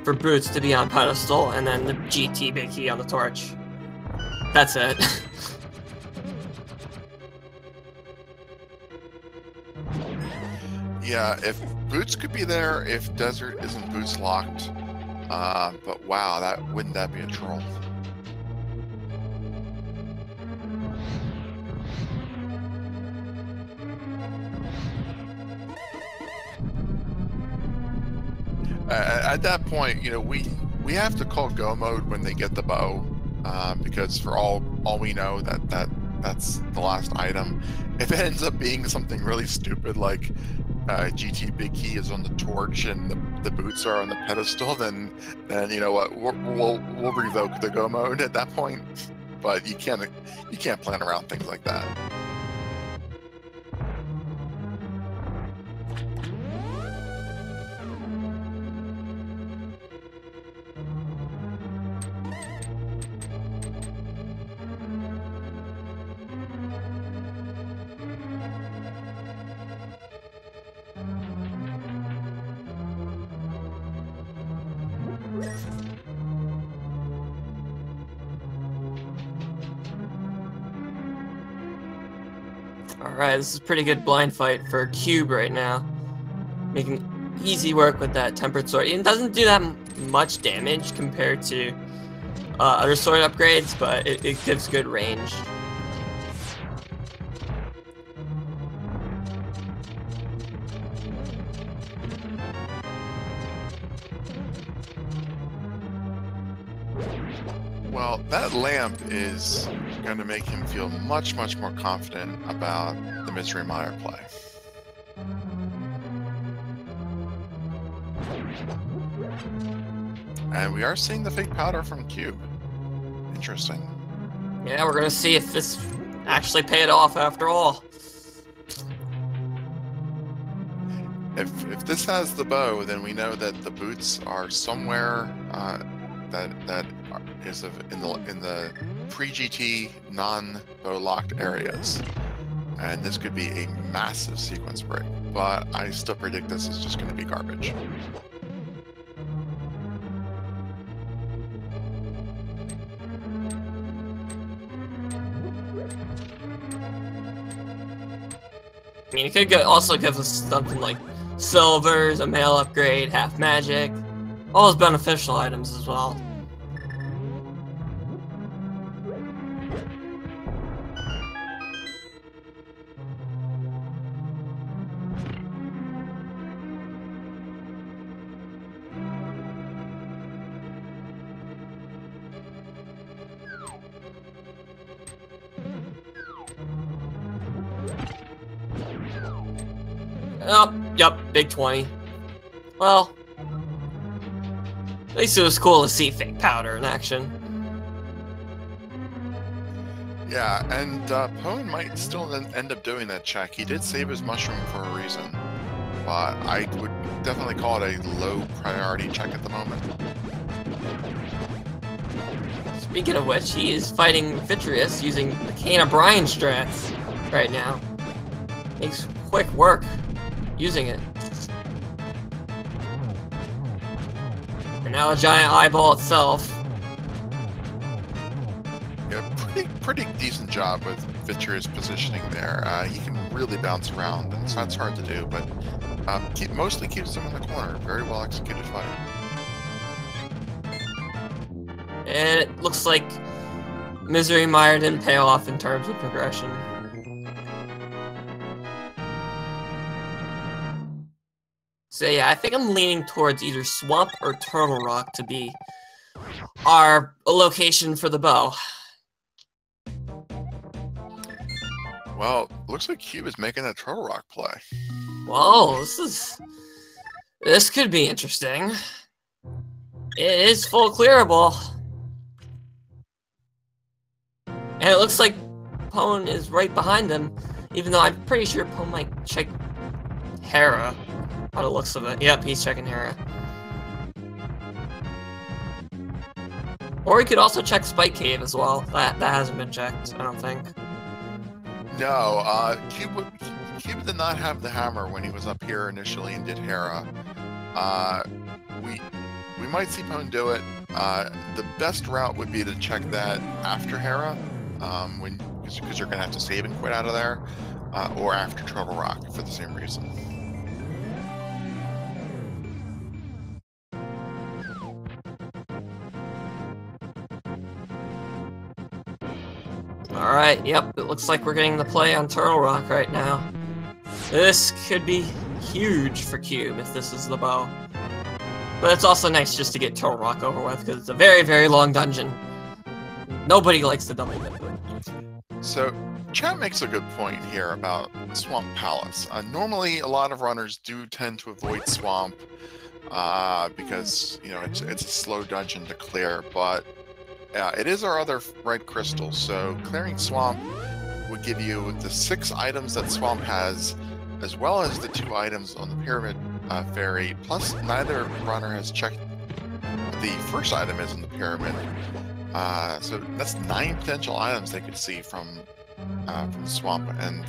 S2: Boots to be on pedestal, and then the GT Big Key on the torch. That's it.
S1: Yeah, if Boots could be there, if Desert isn't Boots locked, but wow, wouldn't that be a troll? At that point, we have to call Go Mode when they get the bow, because for all we know, that's the last item. If it ends up being something really stupid like GT Big Key is on the torch and the boots are on the pedestal, then you know what, we'll revoke the Go Mode at that point. But you can't plan around things like that.
S2: Alright, this is a pretty good blind fight for Cube right now. Making easy work with that Tempered Sword. It doesn't do that much damage compared to other sword upgrades, but it gives good range.
S1: Well, that lamp is going to make him feel much more confident about the Misery Mire play. And we are seeing the fake powder from Cube. Interesting.
S2: Yeah, we're gonna see if this actually paid off after all.
S1: If this has the bow, then we know that the boots are somewhere that is in the pre-GT non-bow locked areas, and this could be a massive sequence break. But I still predict this is just going to be garbage.
S2: I mean, it could also give us something like silvers, a mail upgrade, half magic, all those beneficial items as well. Oh, yep, big 20. Well, at least it was cool to see fake powder in action.
S1: Yeah, and Pone might still end up doing that check. He did save his mushroom for a reason, but I would definitely call it a low priority check at the moment.
S2: Speaking of which, he is fighting Vitreous using the Cane O'Brien strats right now. Makes quick work using it. And now a giant eyeball itself.
S1: Yeah, pretty decent job with Vitreous positioning there. He can really bounce around, and so that's hard to do, but mostly keeps him in the corner. Very well executed fight.
S2: And it looks like Misery Mire didn't pay off in terms of progression. So yeah, I think I'm leaning towards either Swamp or Turtle Rock to be our location for the bow.
S1: Well, looks like Cube is making a Turtle Rock play.
S2: Whoa, this could be interesting. It is full clearable. And it looks like Pone is right behind him, even though I'm pretty sure Pone might check Hera. By the looks of it. Yep, he's checking Hera. Or he could also check Spike Cave as well. That hasn't been checked, I don't think.
S1: No, Cube did not have the hammer when he was up here initially and did Hera. We might see Pone do it. The best route would be to check that after Hera, because you're going to have to save and quit out of there, or after Turtle Rock for the same reason.
S2: Alright, yep, it looks like we're getting the play on Turtle Rock right now. This could be huge for Cube if this is the bow. But it's also nice just to get Turtle Rock over with, because it's a very long dungeon. Nobody likes the dummy dungeon.
S1: So, chat makes a good point here about Swamp Palace. Normally, a lot of runners do tend to avoid Swamp because, you know, it's a slow dungeon to clear, but it is our other red crystal, so clearing Swamp would give you the 6 items that Swamp has, as well as the 2 items on the Pyramid Fairy, plus neither runner has checked what the first item is in the Pyramid. So that's 9 potential items they could see from Swamp and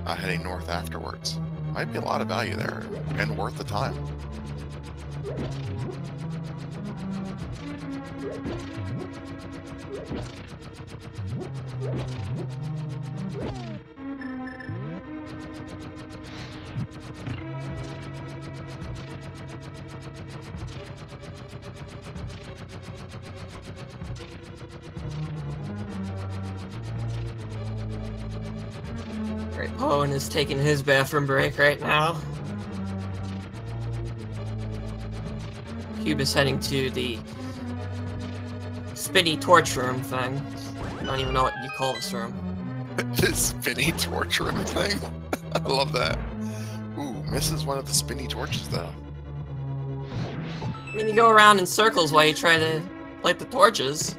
S1: heading north afterwards. Might be a lot of value there, and worth the time.
S2: Owen is taking his bathroom break right now. Cube is heading to the spinny torch room thing. I don't even know what you call this room.
S1: The spinny torch room thing? I love that. Ooh, misses one of the spinny torches though.
S2: I mean, you go around in circles while you try to light the torches.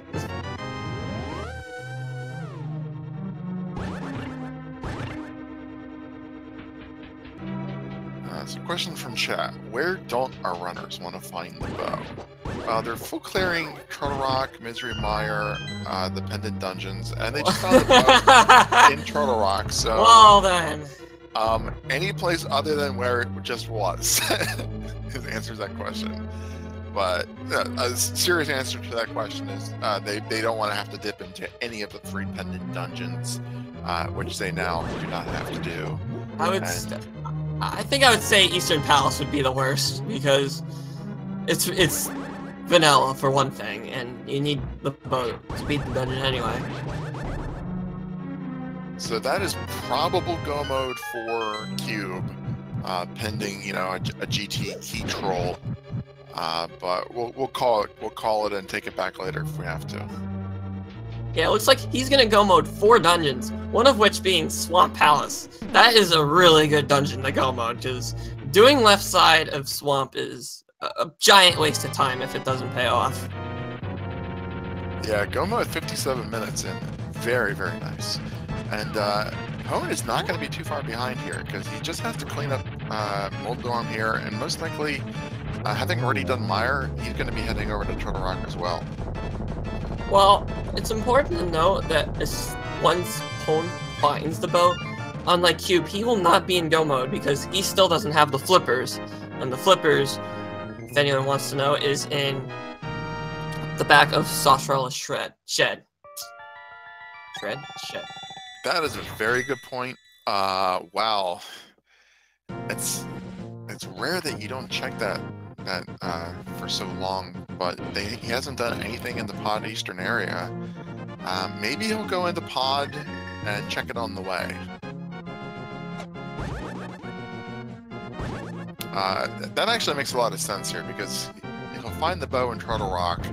S1: So question from chat. Where don't our runners want to find the bow? They're full clearing Turtle Rock, Misery Mire, the Pendant Dungeons, and they just found the bow in Turtle Rock, so...
S2: Well then.
S1: Any place other than where it just was answers that question. But a serious answer to that question is they don't want to have to dip into any of the 3 Pendant Dungeons, which they now do not have to do.
S2: I think I would say Eastern Palace would be the worst, because it's vanilla for one thing, and you need the boat to beat the dungeon anyway.
S1: So that is probable go mode for Cube, pending, you know, a GT key troll. But we'll call it and take it back later if we have to.
S2: Yeah, it looks like he's gonna go mode 4 dungeons, one of which being Swamp Palace. That is a really good dungeon to go mode, because doing left side of Swamp is a giant waste of time if it doesn't pay off.
S1: Yeah, go mode 57 minutes in. Very, very nice. And Owen is not going to be too far behind here, because he just has to clean up Mold Dorm here, and most likely, having already done Mire, he's going to be heading over to Turtle Rock as well.
S2: Well, it's important to note that once Pone finds the boat, unlike Cube, he will not be in go mode because he still doesn't have the flippers. And the flippers, if anyone wants to know, is in the back of Sashrala's shed.
S1: That is a very good point. Wow. It's rare that you don't check that for so long, but he hasn't done anything in the pod eastern area. Maybe he'll go into pod and check it on the way. That actually makes a lot of sense here, because if he'll find the bow in Turtle Rock,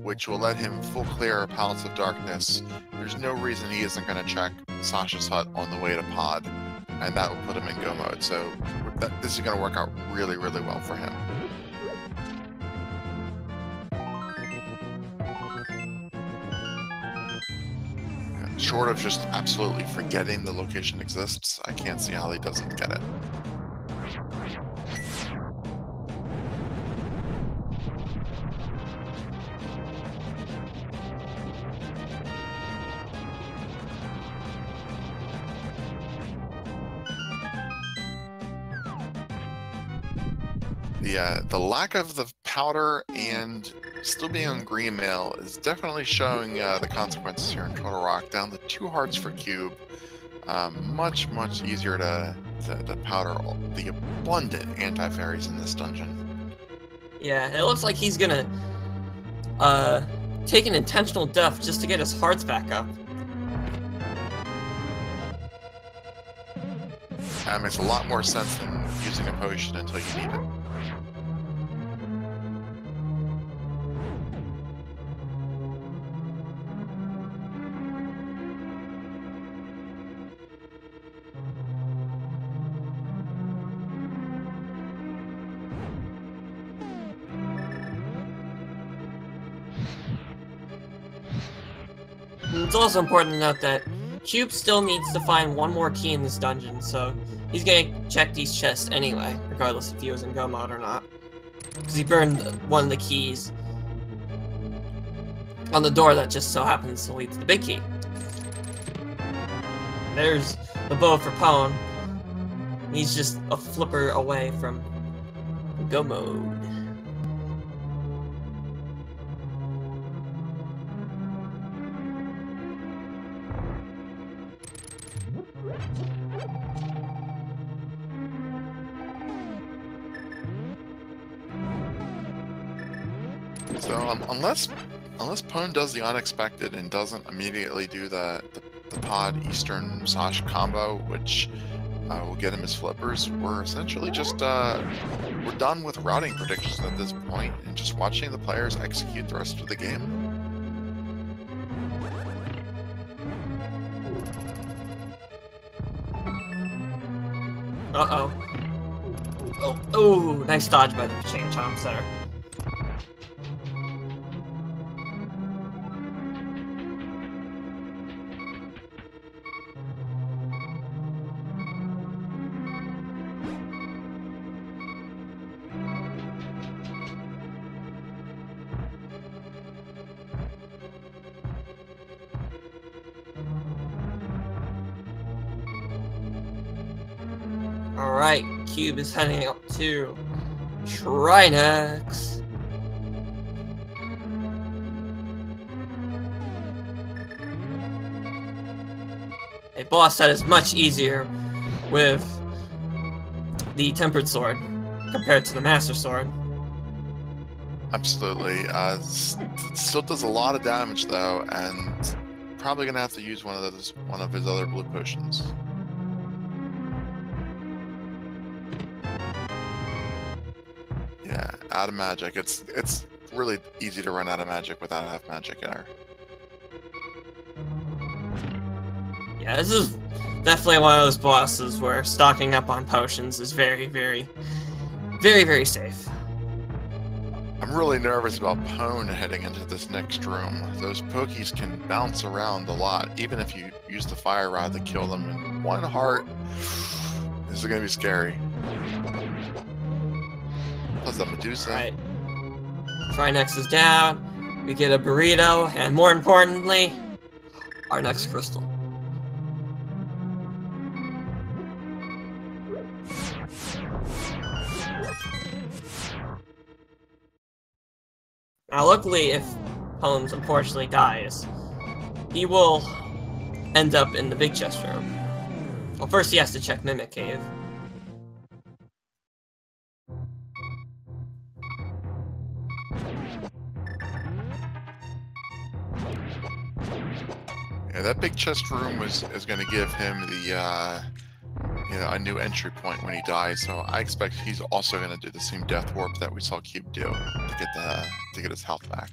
S1: which will let him full clear Palace of Darkness, there's no reason he isn't going to check Sasha's hut on the way to pod, and that will put him in go mode. So this is going to work out really, really well for him. Short of just absolutely forgetting the location exists, I can't see how he doesn't get it. The lack of the powder and still being on green mail is definitely showing the consequences here in Turtle Rock. Down to 2 hearts for Cube. Much easier to powder the abundant anti-fairies in this dungeon.
S2: Yeah, it looks like he's gonna take an intentional death just to get his hearts back up.
S1: That makes a lot more sense than using a potion until you need it.
S2: It's also important to note that Cube still needs to find 1 more key in this dungeon, so he's gonna check these chests anyway, regardless if he was in go mode or not. Because he burned one of the keys on the door that just so happens to lead to the big key. There's the bow for Pone. He's just a flipper away from go mode. So unless Pone does the unexpected and doesn't immediately do the
S1: Octopod Eastern Massage combo, which will get him his flippers. We're essentially just we're done with routing predictions at this point, and just watching the players execute the rest of the game.
S2: Uh-oh. Oh, nice dodge by the chain chomps there. Alright, Cube is heading up to Trinex. A boss that is much easier with the Tempered Sword compared to the Master Sword.
S1: Absolutely. Still does a lot of damage though, and probably gonna have to use one of his other blue potions. Yeah, out of magic. It's really easy to run out of magic without half magic in her.
S2: Yeah, this is definitely one of those bosses where stocking up on potions is very, very safe.
S1: I'm really nervous about Pone heading into this next room. Those Pokies can bounce around a lot, even if you use the fire rod to kill them in one heart. This is gonna be scary. Plus the Medusa.
S2: Right. Trinex is down. We get a burrito, and more importantly, our next crystal. Now, luckily, if Pones unfortunately dies, he will end up in the big chest room. Well, first he has to check Mimic Cave.
S1: Yeah, that big chest room is going to give him the a new entry point when he dies. So I expect he's also going to do the same death warp that we saw Cube do to get his health back.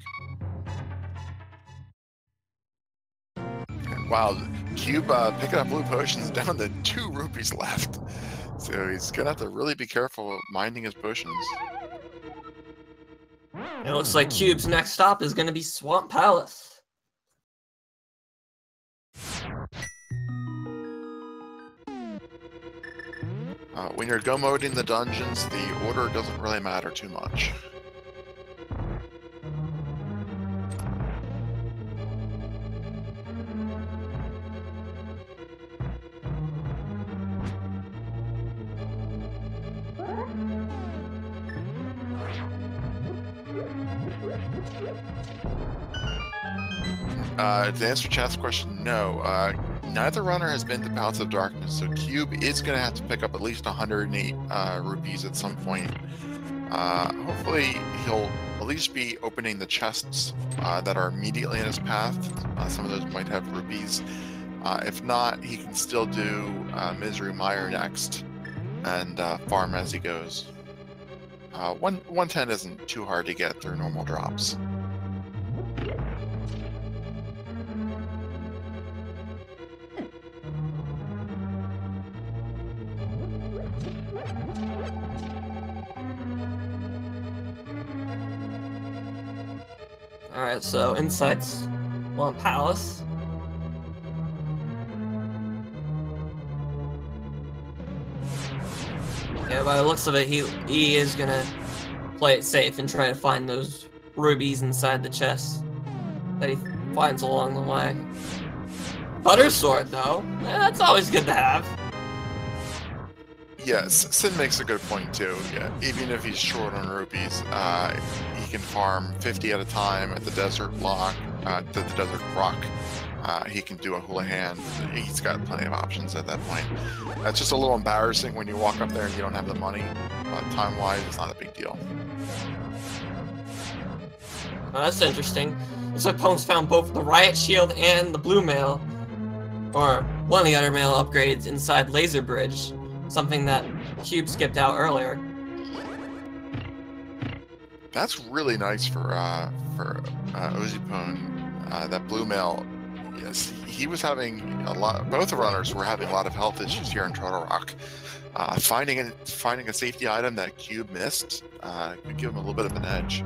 S1: And wow, Cube picking up blue potions down to 2 rupees left. So he's going to have to really be careful of minding his potions.
S2: It looks like Cube's next stop is going to be Swamp Palace.
S1: When you're go-moding the dungeons, the order doesn't really matter too much. To answer chat's question, no. Neither runner has been to Palace of Darkness, so Cube is going to have to pick up at least 108 rupees at some point. Hopefully, he'll at least be opening the chests that are immediately in his path. Some of those might have rupees. If not, he can still do Misery Mire next and farm as he goes. 110 isn't too hard to get through normal drops.
S2: Alright, so inside Swamp Palace. Yeah, by the looks of it, he is gonna play it safe and try to find those rubies inside the chest that he finds along the way. Butter Sword, though, that's always good to have.
S1: Yes, Sin makes a good point too. Yeah, even if he's short on rupees, he can farm 50 at a time at the Desert Rock. He can do a hula hand. He's got plenty of options at that point. It's just a little embarrassing when you walk up there and you don't have the money. But time-wise, it's not a big deal.
S2: Oh, that's interesting. Looks like Pones found both the Riot Shield and the Blue Mail Or one of the other mail upgrades inside Laser Bridge, something that Cube skipped out earlier.
S1: That's really nice for ozipone. That blue mail, yes, he was having a lot. Both the runners were having a lot of health issues here in Turtle Rock. Finding a safety item that Cube missed could give him a little bit of an edge.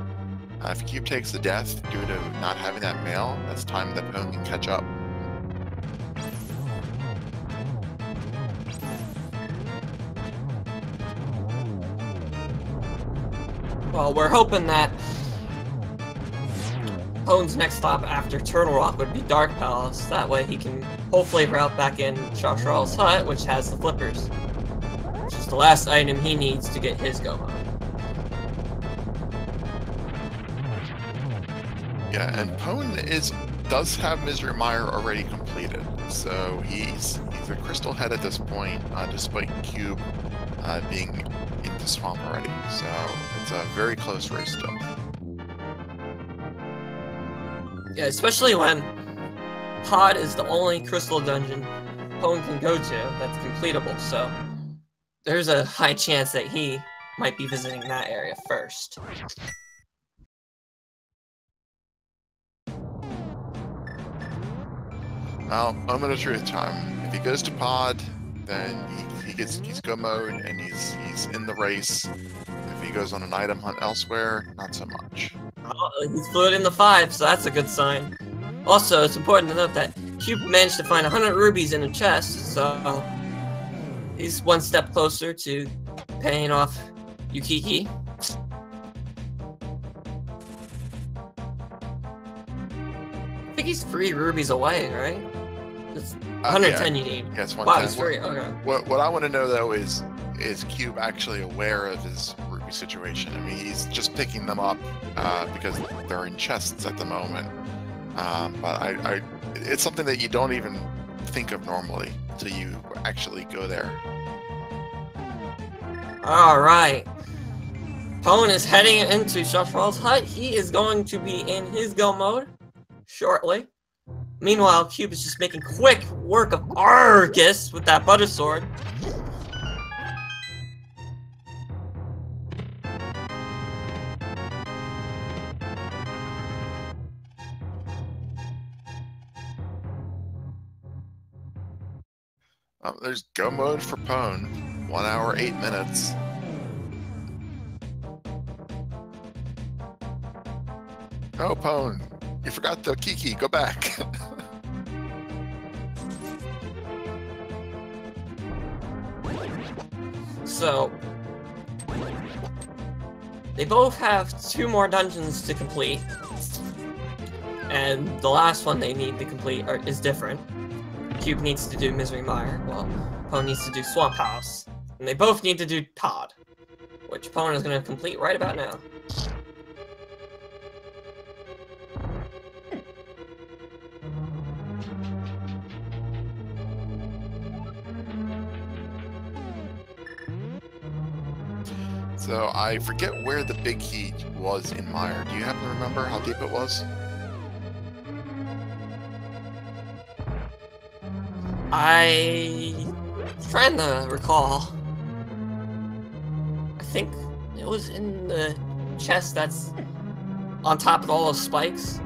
S1: If Cube takes the death due to not having that mail, that's time that Pone can catch up.
S2: Well, we're hoping that Pone's next stop after Turtle Rock would be Dark Palace. That way he can hopefully route back in Shawsharl's hut, which has the flippers. Which is the last item he needs to get his go mode.
S1: Yeah, and Pone does have Misery Mire already completed, so he's a crystal head at this point, despite Cube being in the swamp already. So it's a very close race still.
S2: Yeah, especially when Pod is the only crystal dungeon Pone can go to that's completable, so there's a high chance that he might be visiting that area first.
S1: Well, moment of truth time. If he goes to Pod, then he's go mode and he's in the race. If he goes on an item hunt elsewhere, not so much.
S2: Oh, he's fluid in the 5, so that's a good sign. Also, it's important to note that Cube managed to find 100 rubies in a chest, so he's one step closer to paying off Yukiki. I think he's 3 rubies away, right? It's 110 you need.
S1: Yeah, it's 110.
S2: Wow, it's free. Okay.
S1: What I want to know though is Cube actually aware of his ruby situation? I mean, he's just picking them up because they're in chests at the moment. But it's something that you don't even think of normally until you actually go there.
S2: All right. Pone is heading into Shawsharl's hut. He is going to be in his go mode shortly. Meanwhile, Cube is just making quick work of Argus with that butter sword.
S1: There's go mode for Pone. 1 hour, 8 minutes. Oh, Pone. You forgot the Kiki. Go back.
S2: So, they both have 2 more dungeons to complete. And the last one they need to complete is different. Cube needs to do Misery Mire, while Pone needs to do Swamp House. And they both need to do Pod, which Pone is going to complete right about now.
S1: So I forget where the big key was in Mire. Do you happen to remember how deep it was?
S2: I'm trying to recall. I think it was in the chest that's on top of all those spikes.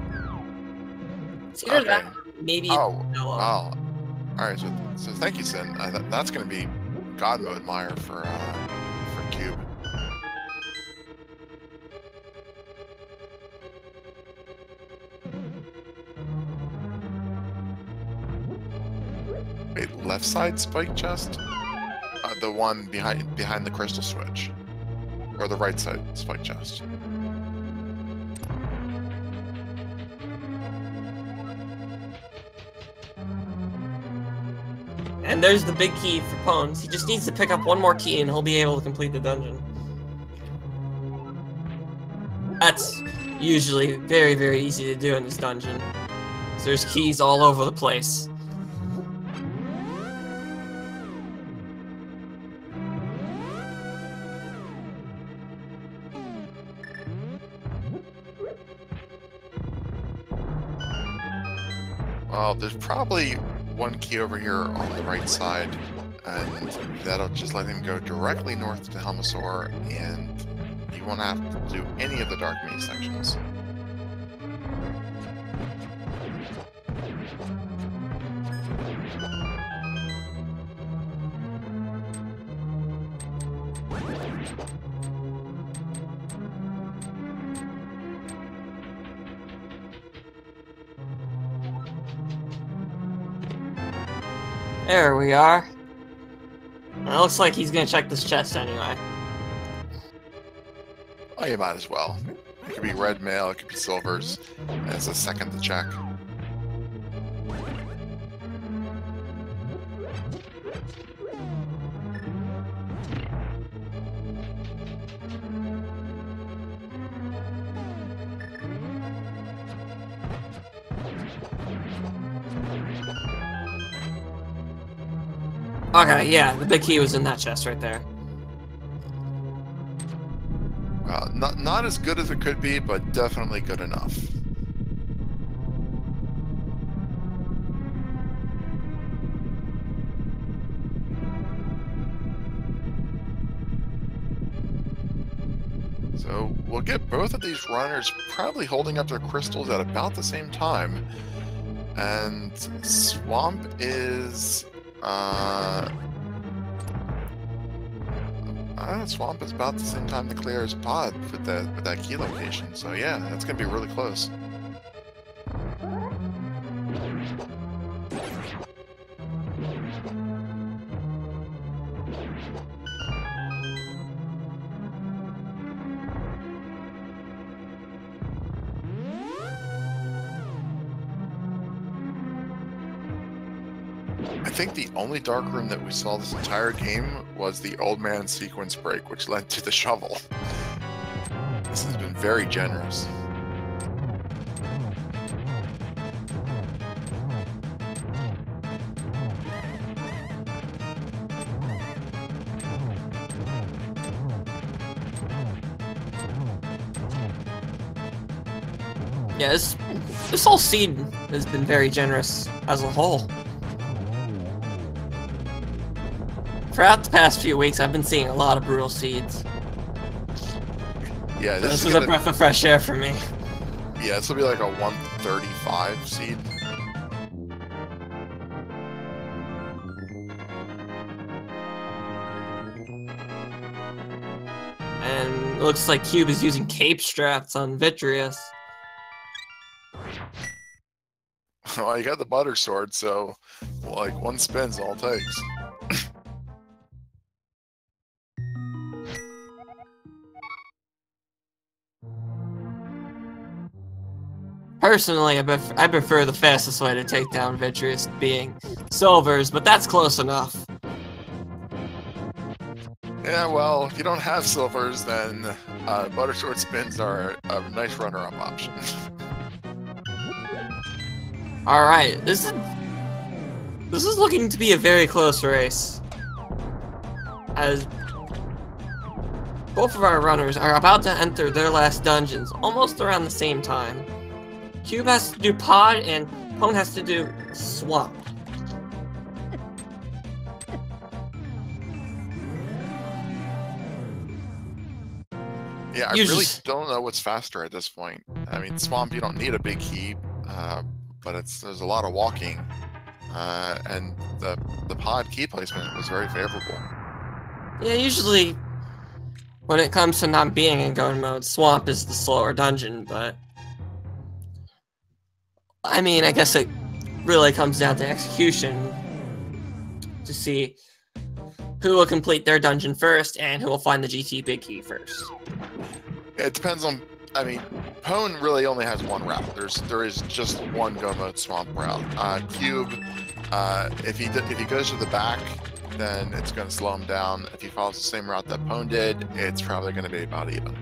S2: It's either that, maybe.
S1: Oh. All right. So thank you, Sin. That's going to be God mode Mire for Cube. Wait, left side spike chest? The one behind the crystal switch. Or the right side spike chest?
S2: And there's the big key for Pones. He just needs to pick up 1 more key and he'll be able to complete the dungeon. That's usually very, very easy to do in this dungeon. So there's keys all over the place.
S1: Well, there's probably one key over here on the right side, and that'll just let him go directly north to Helmasaur, and you won't have to do any of the Dark Maze sections.
S2: There we are. It looks like he's gonna check this chest anyway.
S1: Oh, you might as well. It could be red mail, it could be silvers, and it's a second to check.
S2: Okay, yeah, the big key was in that chest right there.
S1: Not as good as it could be, but definitely good enough. So we'll get both of these runners probably holding up their crystals at about the same time. And Swamp is... Swamp is about the same time to clear his pod with that key location. So yeah, that's gonna be really close. I think the only dark room that we saw this entire game was the old man sequence break, which led to the shovel. This has been very generous.
S2: Yeah, this whole seed has been very generous as a whole. Throughout the past few weeks, I've been seeing a lot of brutal seeds.
S1: Yeah,
S2: this is a breath of fresh air for me.
S1: Yeah, this will be like a 135 seed.
S2: And it looks like Cube is using cape straps on Vitreous.
S1: Well, you got the butter sword, so like one spin's all it takes.
S2: Personally, I prefer the fastest way to take down Vitreous being silvers, but that's close enough.
S1: Yeah, well, if you don't have silvers, then butter sword spins are a nice runner-up option.
S2: All right, this is looking to be a very close race, as both of our runners are about to enter their last dungeons almost around the same time. Cube has to do Pod, and Pone has to do Swamp.
S1: Yeah, I really don't know what's faster at this point. I mean, Swamp, you don't need a big heat, but there's a lot of walking, and the Pod key placement was very favorable.
S2: Yeah, usually when it comes to not being in go mode, Swamp is the slower dungeon, but I mean, I guess it really comes down to execution to see who will complete their dungeon first and who will find the GT big key first.
S1: It depends on. I mean, Pone really only has one route. There is just one go mode Swamp route. Cube, if he goes to the back, then it's going to slow him down. If he follows the same route that Pone did, it's probably going to be about even.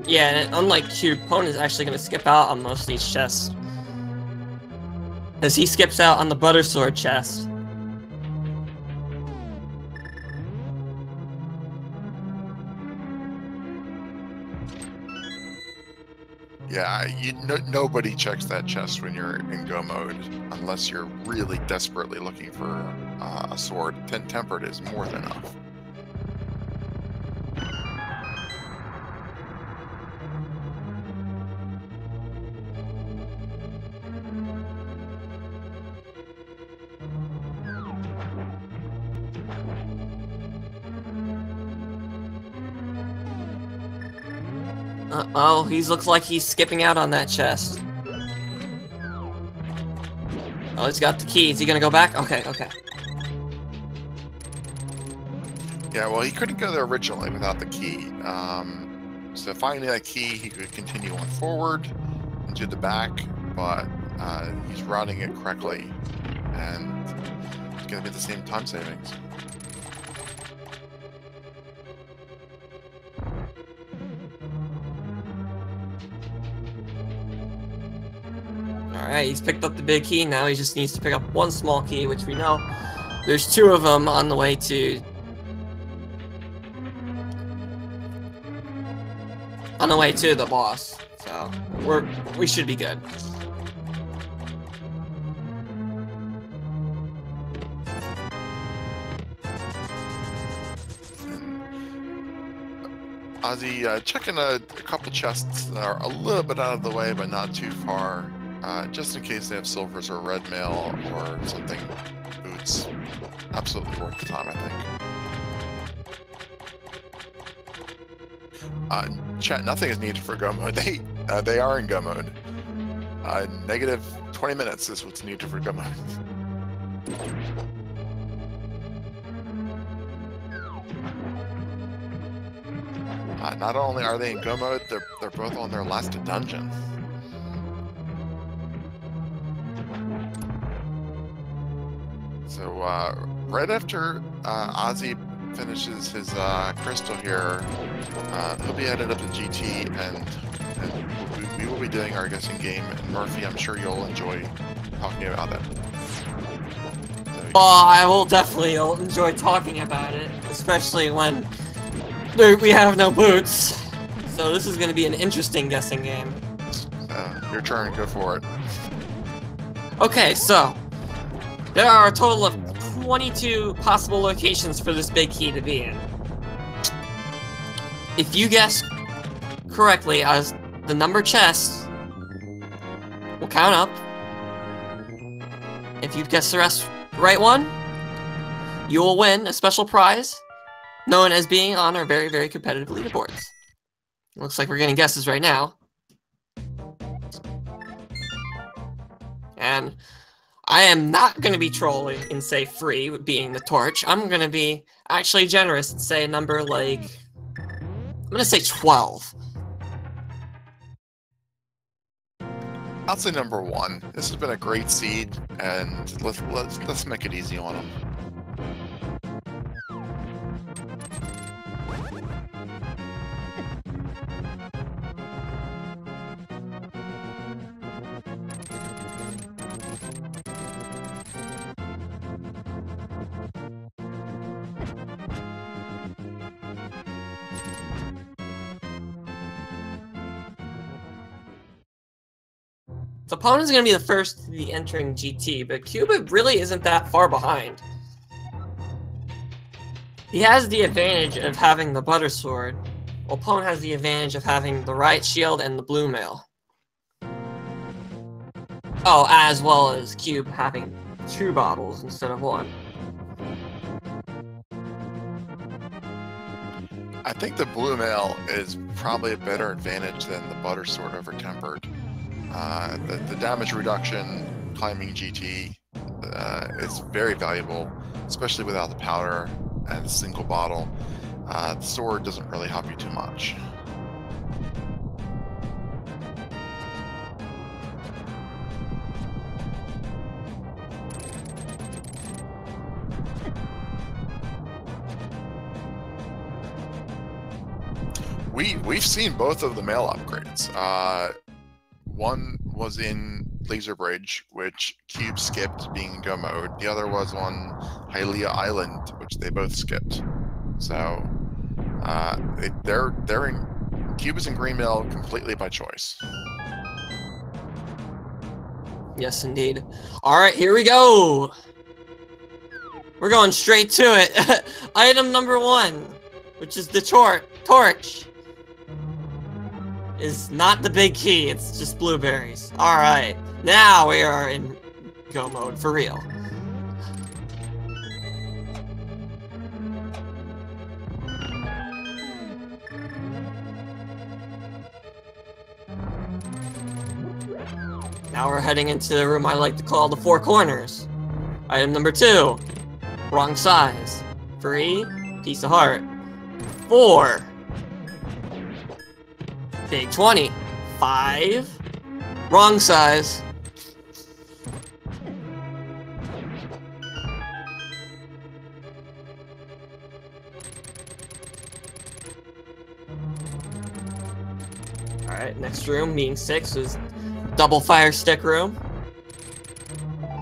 S2: Yeah, and unlike Cube, Pone is actually going to skip out on most of these chests, as he skips out on the butter sword chest.
S1: Yeah, nobody checks that chest when you're in go mode, unless you're really desperately looking for a sword. Tempered is more than enough.
S2: Oh, he looks like he's skipping out on that chest. Oh, he's got the key. Is he gonna go back? Okay, okay.
S1: Yeah, well, he couldn't go there originally without the key. So finding that key, he could continue on forward into the back, but he's routing it correctly, and it's going to be the same time savings.
S2: Alright, he's picked up the big key. Now he just needs to pick up one small key, which we know there's two of them on the way to the boss. So we should be good.
S1: Ozzy, checking a couple chests that are a little bit out of the way, but not too far. Just in case they have silvers or red mail or something. Boots. Absolutely worth the time, I think. Chat, nothing is needed for go mode. They are in go mode. Negative 20 minutes is what's needed for go mode. Not only are they in go mode, they're both on their last dungeon. So right after Ozzy finishes his crystal here, he'll be headed up to GT, and we will be doing our guessing game. And Murphy, I'm sure you'll enjoy talking about it. So,
S2: Oh, I will definitely enjoy talking about it, especially when we have no boots. So this is going to be an interesting guessing game.
S1: Your turn, go for it.
S2: Okay, so there are a total of 22 possible locations for this big key to be in. If you guess correctly, as the number chest will count up. If you guess the right one, you will win a special prize known as being on our very, very competitive leaderboards. Looks like we're getting guesses right now. And I am not going to be trolling and say free, being the torch. I'm going to be actually generous and say a number like... I'm going to say 12.
S1: I'll say number 1. This has been a great seed, and let's make it easy on them.
S2: The opponent's going to be the first to be entering GT, but Cuba really isn't that far behind. He has the advantage of having the butter sword, while opponent has the advantage of having the riot shield and the blue mail. Oh, as well as Cube having 2 bottles instead of 1.
S1: I think the blue mail is probably a better advantage than the butter sword over tempered. The damage reduction climbing GT is very valuable, especially without the powder and a single bottle. The sword doesn't really help you too much. We've seen both of the mail upgrades. One was in Laser Bridge, which Cube skipped being go mode. The other was on Hylia Island, which they both skipped. So they're in Cube is in green mail completely by choice.
S2: Yes, indeed. All right, here we go. We're going straight to it. Item number 1, which is the torch, is not the big key. It's just blueberries. All right, now we are in go mode for real. Now we're heading into the room I like to call the 4 corners. Item number 2, wrong size. 3, piece of heart. 4, big 20. 5, wrong size. Alright, next room, being 6, is double fire stick room.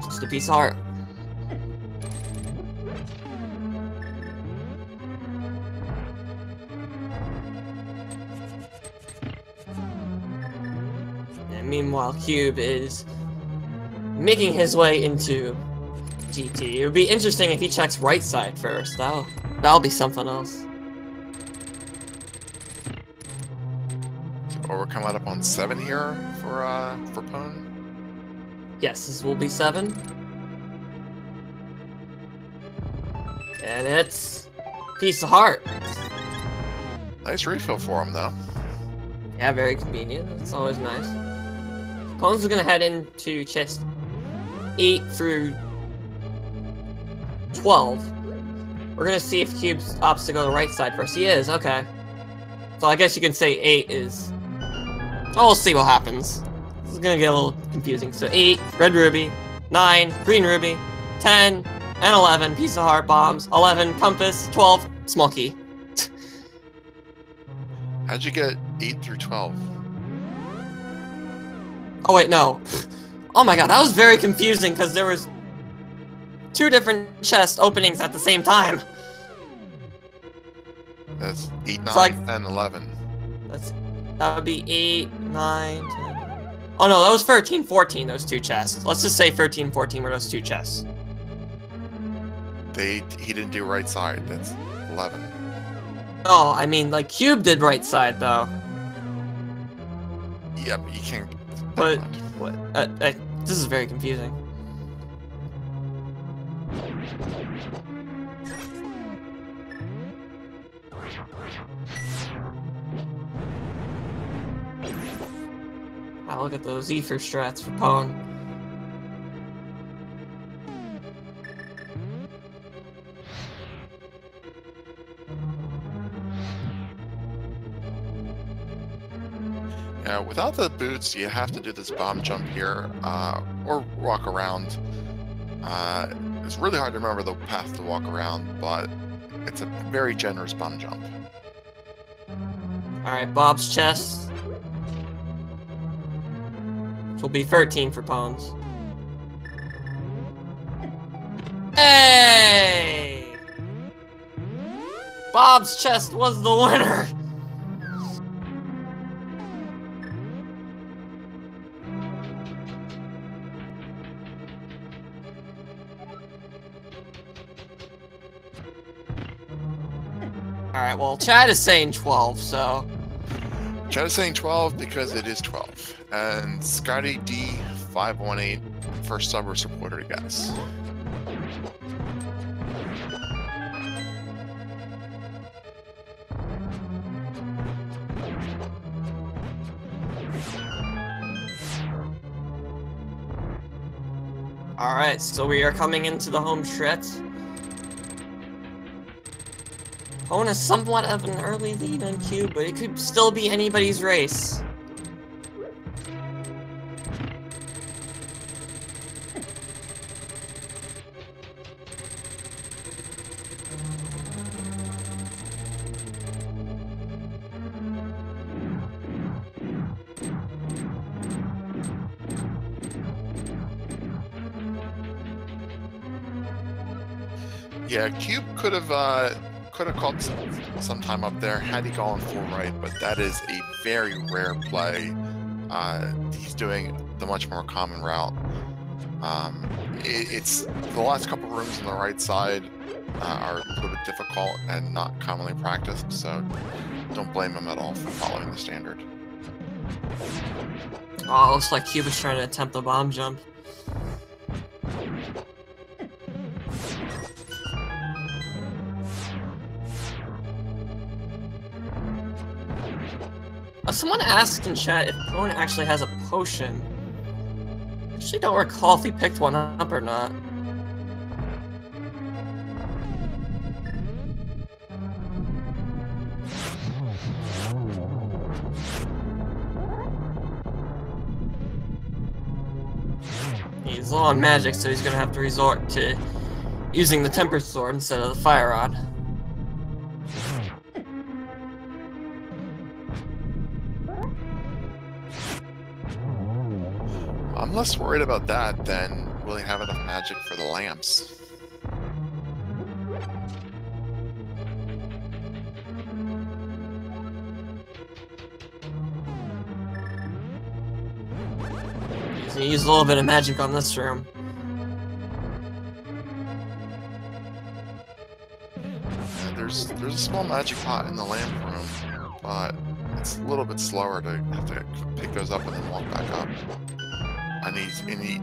S2: Just a piece of heart. And meanwhile, Cube is making his way into GT. It would be interesting if he checks right side first. That'll be something else.
S1: Or we're coming up on 7 here for Pwn.
S2: Yes, this will be 7. And it's piece of heart.
S1: Nice refill for him, though.
S2: Yeah, very convenient. It's always nice. Pwn's gonna head into chest 8 through 12. We're gonna see if Cube opts to go to the right side first. He is, okay. So I guess you can say 8 is... Oh, we'll see what happens. This is gonna get a little confusing. So 8, red ruby. 9, green ruby. 10, and 11, piece of heart bombs. 11, compass. 12, small key.
S1: How'd you get 8 through 12?
S2: Oh wait, no. Oh my god, that was very confusing because there was 2 different chest openings at the same time.
S1: That's 8, 9,
S2: like,
S1: 10, 11.
S2: That would be 8, 9, 10. Oh no, that was 13, 14, those 2 chests. Let's just say 13, 14 were those 2 chests.
S1: He didn't do right side. That's 11.
S2: Oh, I mean, like, Cube did right side, though.
S1: Yep, you can't...
S2: But, what? This is very confusing. Wow, look at those ether strats for Pwn.
S1: Yeah, without the boots, you have to do this bomb jump here, or walk around. It's really hard to remember the path to walk around, but it's a very generous bomb jump.
S2: Alright, Bob's chest. Which will be 13 for Pwn's. Hey! Bob's chest was the winner! Alright, well, Chad is saying 12, so...
S1: Chad is saying 12 because it is 12. And Scotty D518, first sub or supporter to guess.
S2: Alright, so we are coming into the home stretch. Pwn is somewhat of an early lead on Cube, but it could still be anybody's race.
S1: Yeah, Cube could have caught some time up there had he gone full right, but that is a very rare play. He's doing the much more common route. It's the last couple rooms on the right side are a little bit difficult and not commonly practiced, so don't blame him at all for following the standard.
S2: Oh, looks like Cube is trying to attempt the bomb jump. Someone asked in chat if Prone actually has a potion. I actually don't recall if he picked one up or not. He's low on magic, so he's gonna have to resort to using the Temper Sword instead of the Fire Rod.
S1: I'm less worried about that than will he have enough magic for the lamps.
S2: He's gonna use a little bit of magic on this room.
S1: Yeah, there's a small magic pot in the lamp room, but it's a little bit slower to have to pick those up and then walk back up. And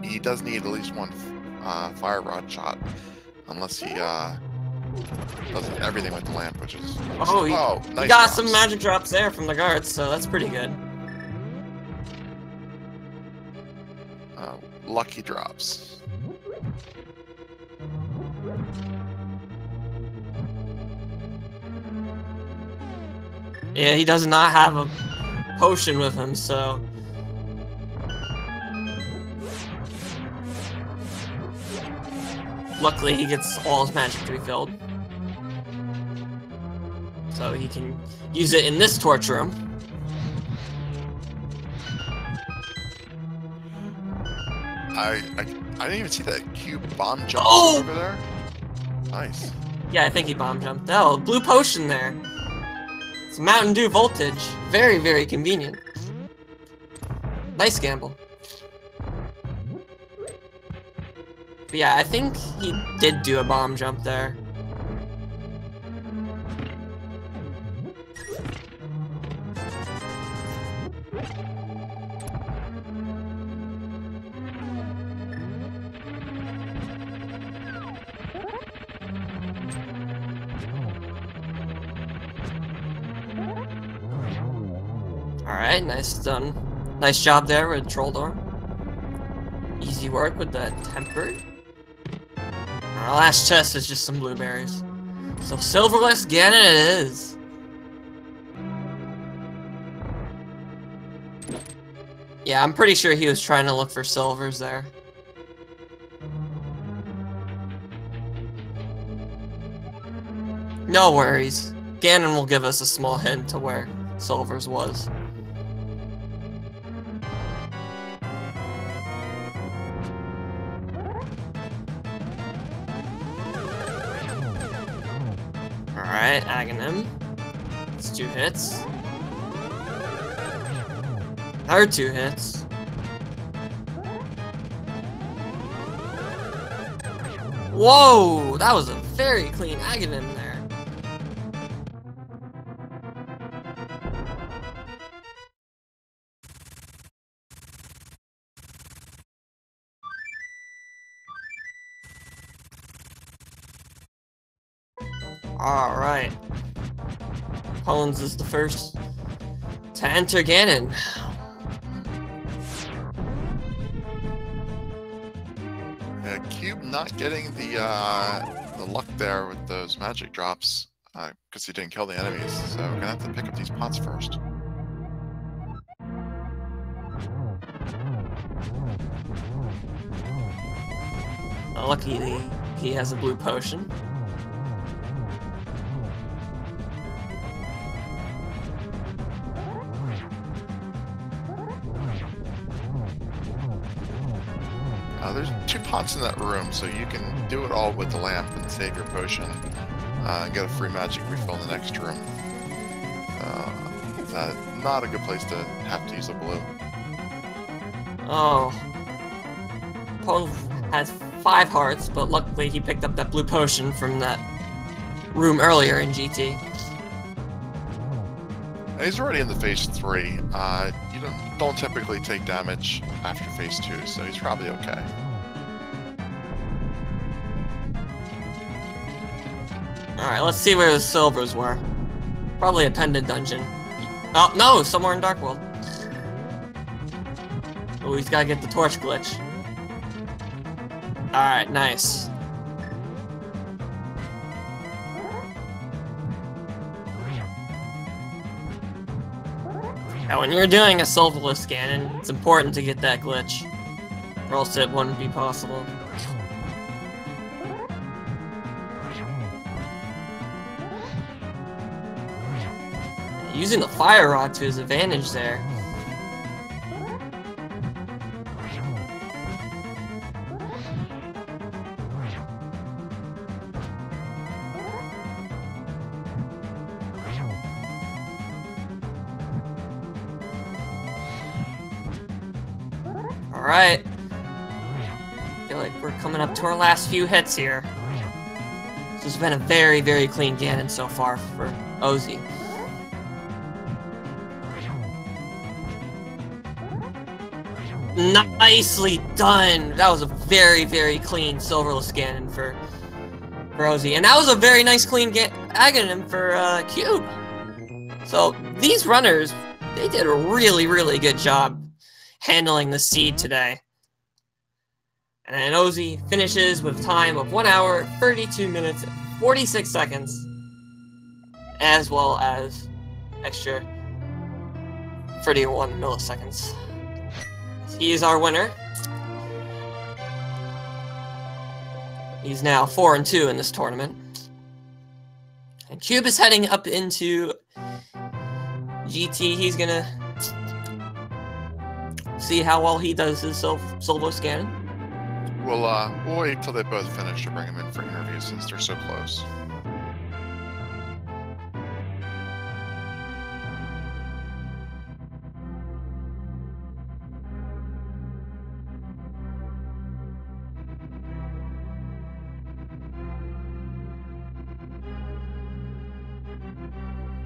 S1: he does need at least one fire rod shot, unless he does everything with the lamp, which is
S2: Nice
S1: he
S2: got
S1: drops.
S2: some magic drops there from the guards, so that's pretty good.
S1: Lucky drops.
S2: Yeah, he does not have a potion with him, so... Luckily, he gets all his magic refilled. So he can use it in this torch room.
S1: I didn't even see that cube bomb jump
S2: Oh!
S1: over there. Nice.
S2: Yeah, I think he bomb jumped. Oh, blue potion there. It's Mountain Dew voltage. Very, very convenient. Nice gamble. But yeah, I think he did do a bomb jump there. Alright, nice done. Nice job there with Troll Door. Easy work with that temper. Our last chest is just some blueberries. So silverless Ganon it is. Yeah, I'm pretty sure he was trying to look for silvers there. No worries. Ganon will give us a small hint to where silvers was. Alright, Aghanim. It's 2 hits. Another 2 hits. Whoa! That was a very clean Aghanim there. Alright. Pollens is the first to enter Ganon.
S1: Cube not getting the luck there with those magic drops because he didn't kill the enemies, so we're gonna have to pick up these pots first.
S2: Luckily, he has a blue potion.
S1: There's 2 pots in that room, so you can do it all with the lamp and save your potion and get a free magic refill in the next room. Not a good place to have to use a blue.
S2: Oh. opponent has 5 hearts, but luckily he picked up that blue potion from that room earlier in GT.
S1: He's already in the phase 3. You don't typically take damage after phase 2, so he's probably okay.
S2: Alright, let's see where the silvers were. Probably a pendant dungeon. Oh, no! Somewhere in Dark World. Oh, he's gotta get the torch glitch. Alright, nice. Now, when you're doing a silverless cannon, it's important to get that glitch, or else it wouldn't be possible. Using the fire rod to his advantage there. Alright. I feel like we're coming up to our last few hits here. This has been a very, very clean Ganon so far for Ozzy. Nicely done! That was a very, very clean silverless Ganon for Ozzy. And that was a very nice clean Ganon for Cube. So, these runners, they did a really, really good job handling the seed today. And Ozzy finishes with a time of 1 hour, 32 minutes, 46 seconds, as well as extra 31 milliseconds. He is our winner. He's now 4-2 in this tournament. And Cube is heading up into GT. He's gonna see how well he does his solo scanning.
S1: We'll wait till they both finish to bring him in for interviews since they're so close.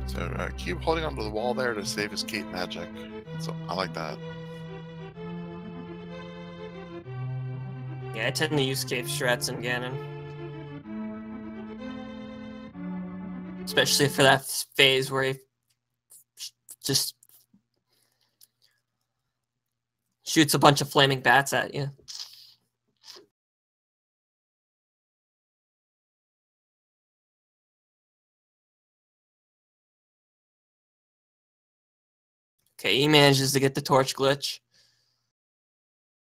S1: So Cube holding onto the wall there to save his cape magic. So I like that.
S2: Yeah, I tend to use cape strats in Ganon. Especially for that phase where he just shoots a bunch of flaming bats at you. Okay, he manages to get the torch glitch.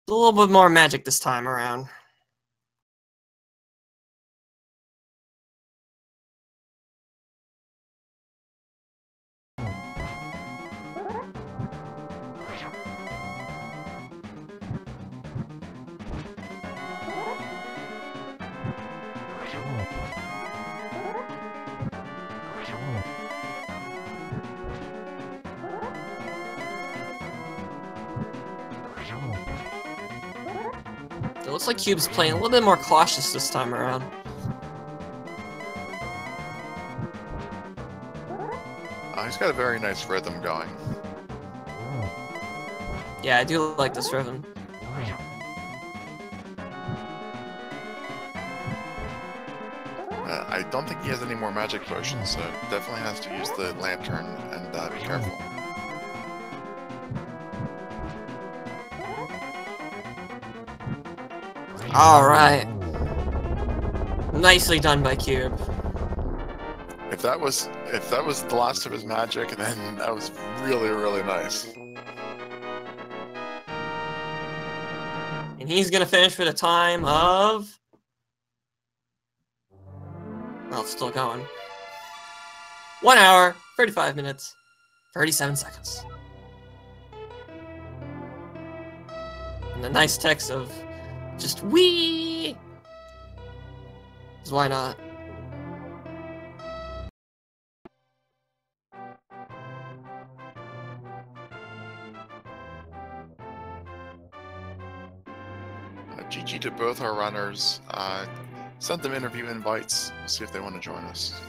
S2: A little bit more magic this time around. It looks like Cube's playing a little bit more cautious this time around.
S1: He's got a very nice rhythm going.
S2: Yeah, I do like this rhythm.
S1: I don't think he has any more magic potions, so definitely has to use the lantern and be careful.
S2: Alright. Nicely done by Cube.
S1: If that was the last of his magic, then that was really, really nice.
S2: And he's gonna finish with a time of... Well, it's still going. 1 hour, 35 minutes, 37 seconds. And the nice text of just wee. Why not?
S1: GG to both our runners. Sent them interview invites. See if they want to join us.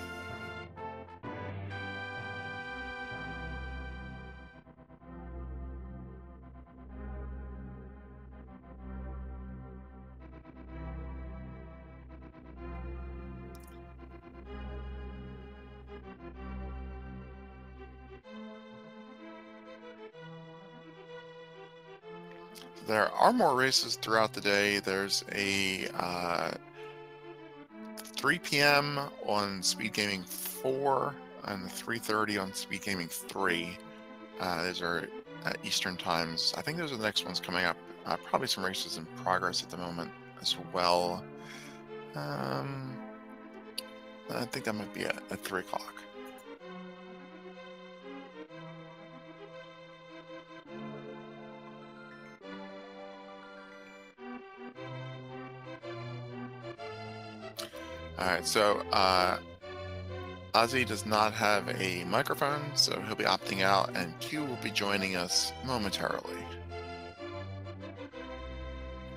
S1: There are more races throughout the day. There's a 3 p.m. on Speed Gaming 4 and 3:30 on Speed Gaming 3. Those are at Eastern times. I think those are the next ones coming up. Probably some races in progress at the moment as well. I think that might be at 3 o'clock. Alright, so Ozzy does not have a microphone, so he'll be opting out, and Q will be joining us momentarily.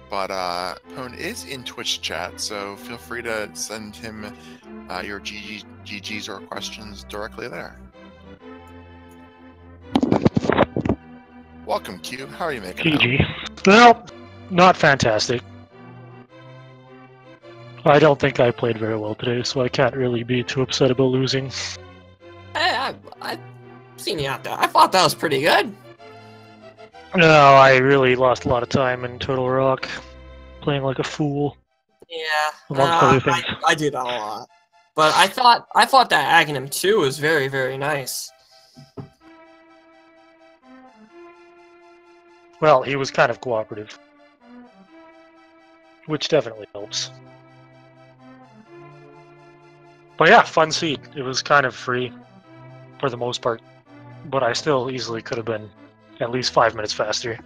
S1: But Pone is in Twitch chat, so feel free to send him your GGs or questions directly there. Welcome, Q. How are you making out?
S3: GG. Well, not fantastic. I don't think I played very well today, so I can't really be too upset about losing.
S2: Hey, I've seen you out there. I thought that was pretty good.
S3: No, I really lost a lot of time in Total Rock, playing like a fool.
S2: Yeah,
S3: Amongst other things.
S2: I do that a lot. But I thought that Aghanim 2 was very, very nice.
S3: Well, he was kind of cooperative, which definitely helps. But yeah, fun seed. It was kind of free for the most part, but I still easily could have been at least 5 minutes faster.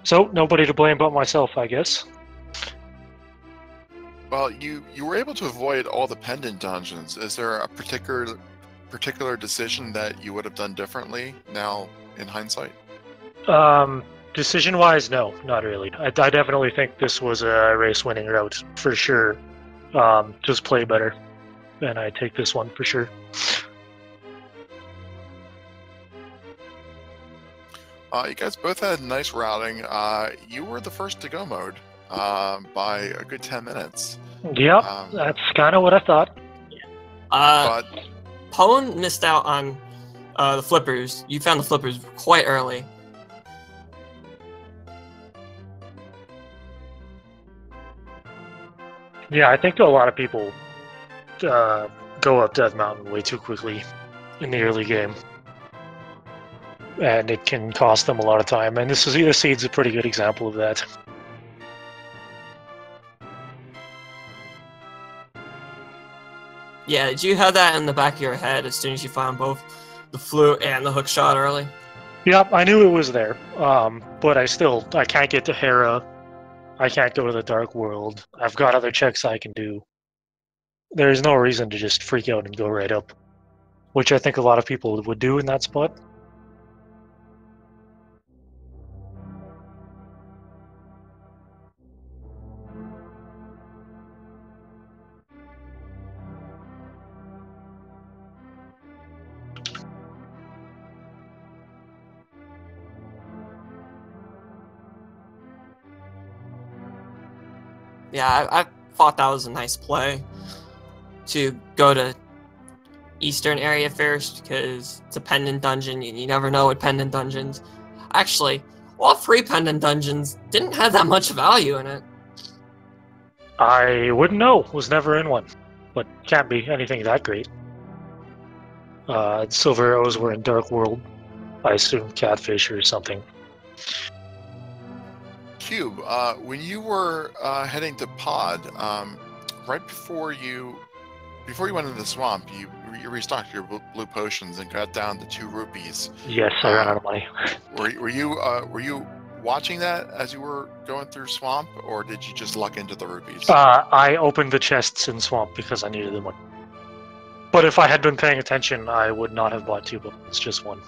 S3: So, nobody to blame but myself, I guess.
S1: Well, you were able to avoid all the pendant dungeons. Is there a particular decision that you would have done differently now in hindsight?
S3: Decision-wise, no, not really. I definitely think this was a race-winning route for sure. Just play better. And I take this one for sure.
S1: You guys both had nice routing. You were the first to go mode by a good 10 minutes.
S3: Yep, that's kind of what I thought.
S1: But
S2: Pone missed out on the flippers. You found the flippers quite early.
S3: Yeah, I think a lot of people go up Death Mountain way too quickly in the early game. And it can cost them a lot of time, and this seed's a pretty good example of that.
S2: Yeah, did you have that in the back of your head as soon as you found both the flute and the hook shot early?
S3: Yep, I knew it was there, but I can't get to Hera. I can't go to the Dark World. I've got other checks I can do. There's no reason to just freak out and go right up, which I think a lot of people would do in that spot.
S2: Yeah, I thought that was a nice play to go to Eastern area first because it's a pendant dungeon and you never know with pendant dungeons. Actually, all 3 pendant dungeons didn't have that much value in it.
S3: I wouldn't know. Was never in one, but can't be anything that great. Silver arrows were in Dark World. I assume Catfish or something.
S1: Cube, when you were heading to Pod, right before you went into the swamp, you restocked your blue potions and got down to 2 rupees.
S3: Yes, I ran out of money.
S1: Were you watching that as you were going through swamp, or did you just luck into the rupees?
S3: I opened the chests in swamp because I needed the money. But if I had been paying attention, I would not have bought 2 books, just 1.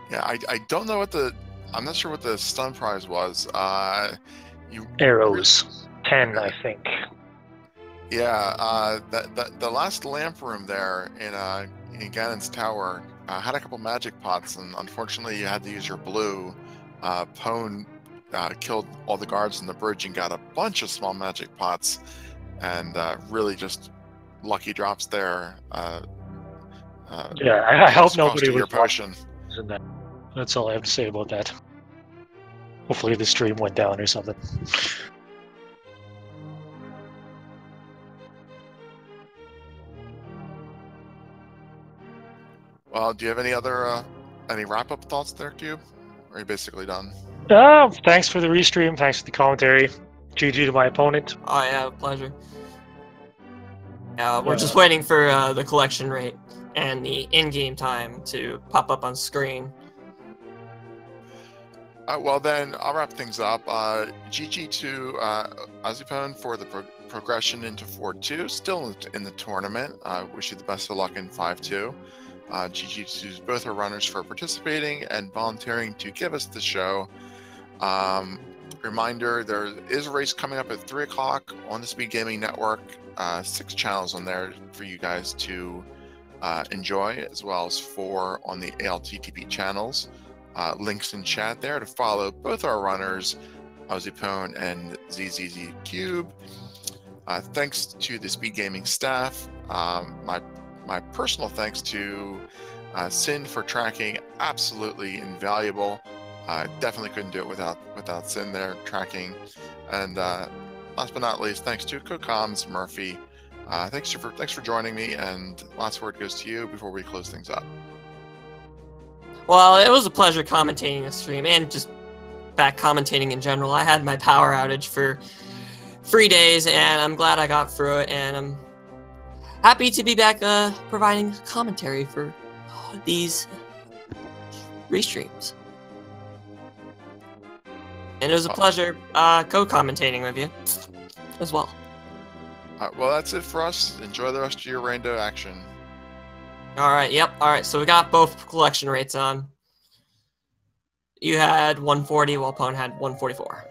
S1: Yeah, I don't know what the I'm not sure what the stun prize was. You
S3: Arrows. 10, I think.
S1: Yeah, the last lamp room there in Ganon's tower had a couple magic pots, and unfortunately you had to use your blue. Pone killed all the guards on the bridge and got a bunch of small magic pots, and really just lucky drops there.
S3: Yeah, I hope
S1: Cost
S3: nobody
S1: you your
S3: was
S1: potion.
S3: watching that. That's all I have to say about that. Hopefully the stream went down or something.
S1: Well, do you have any other any wrap-up thoughts there, Cube? Or are you basically done?
S3: Thanks for the restream. Thanks for the commentary. GG to my opponent.
S2: Oh yeah, pleasure. We're just waiting for the collection rate and the in-game time to pop up on screen.
S1: Well, then I'll wrap things up. GG to ozipone for the progression into 4-2. Still in the tournament. Wish you the best of luck in 5-2. GG to both our runners for participating and volunteering to give us the show. Reminder, there is a race coming up at 3 o'clock on the Speed Gaming Network. 6 channels on there for you guys to enjoy, as well as 4 on the ALTTP channels. Links in chat there to follow both our runners, ozipone and ZzCube. Thanks to the Speed Gaming staff. My personal thanks to Sin for tracking, absolutely invaluable. Definitely couldn't do it without Sin there tracking. And last but not least, thanks to CodeComs, Murphy. Thanks for joining me. And last word goes to you before we close things up.
S2: Well, it was a pleasure commentating the stream and just back commentating in general. I had my power outage for 3 days, and I'm glad I got through it. And I'm happy to be back providing commentary for these restreams. And it was a pleasure co-commentating with you as well.
S1: Well, that's it for us. Enjoy the rest of your rando action.
S2: Alright, yep. Alright, so we got both collection rates on. You had 140 while Pone had 144.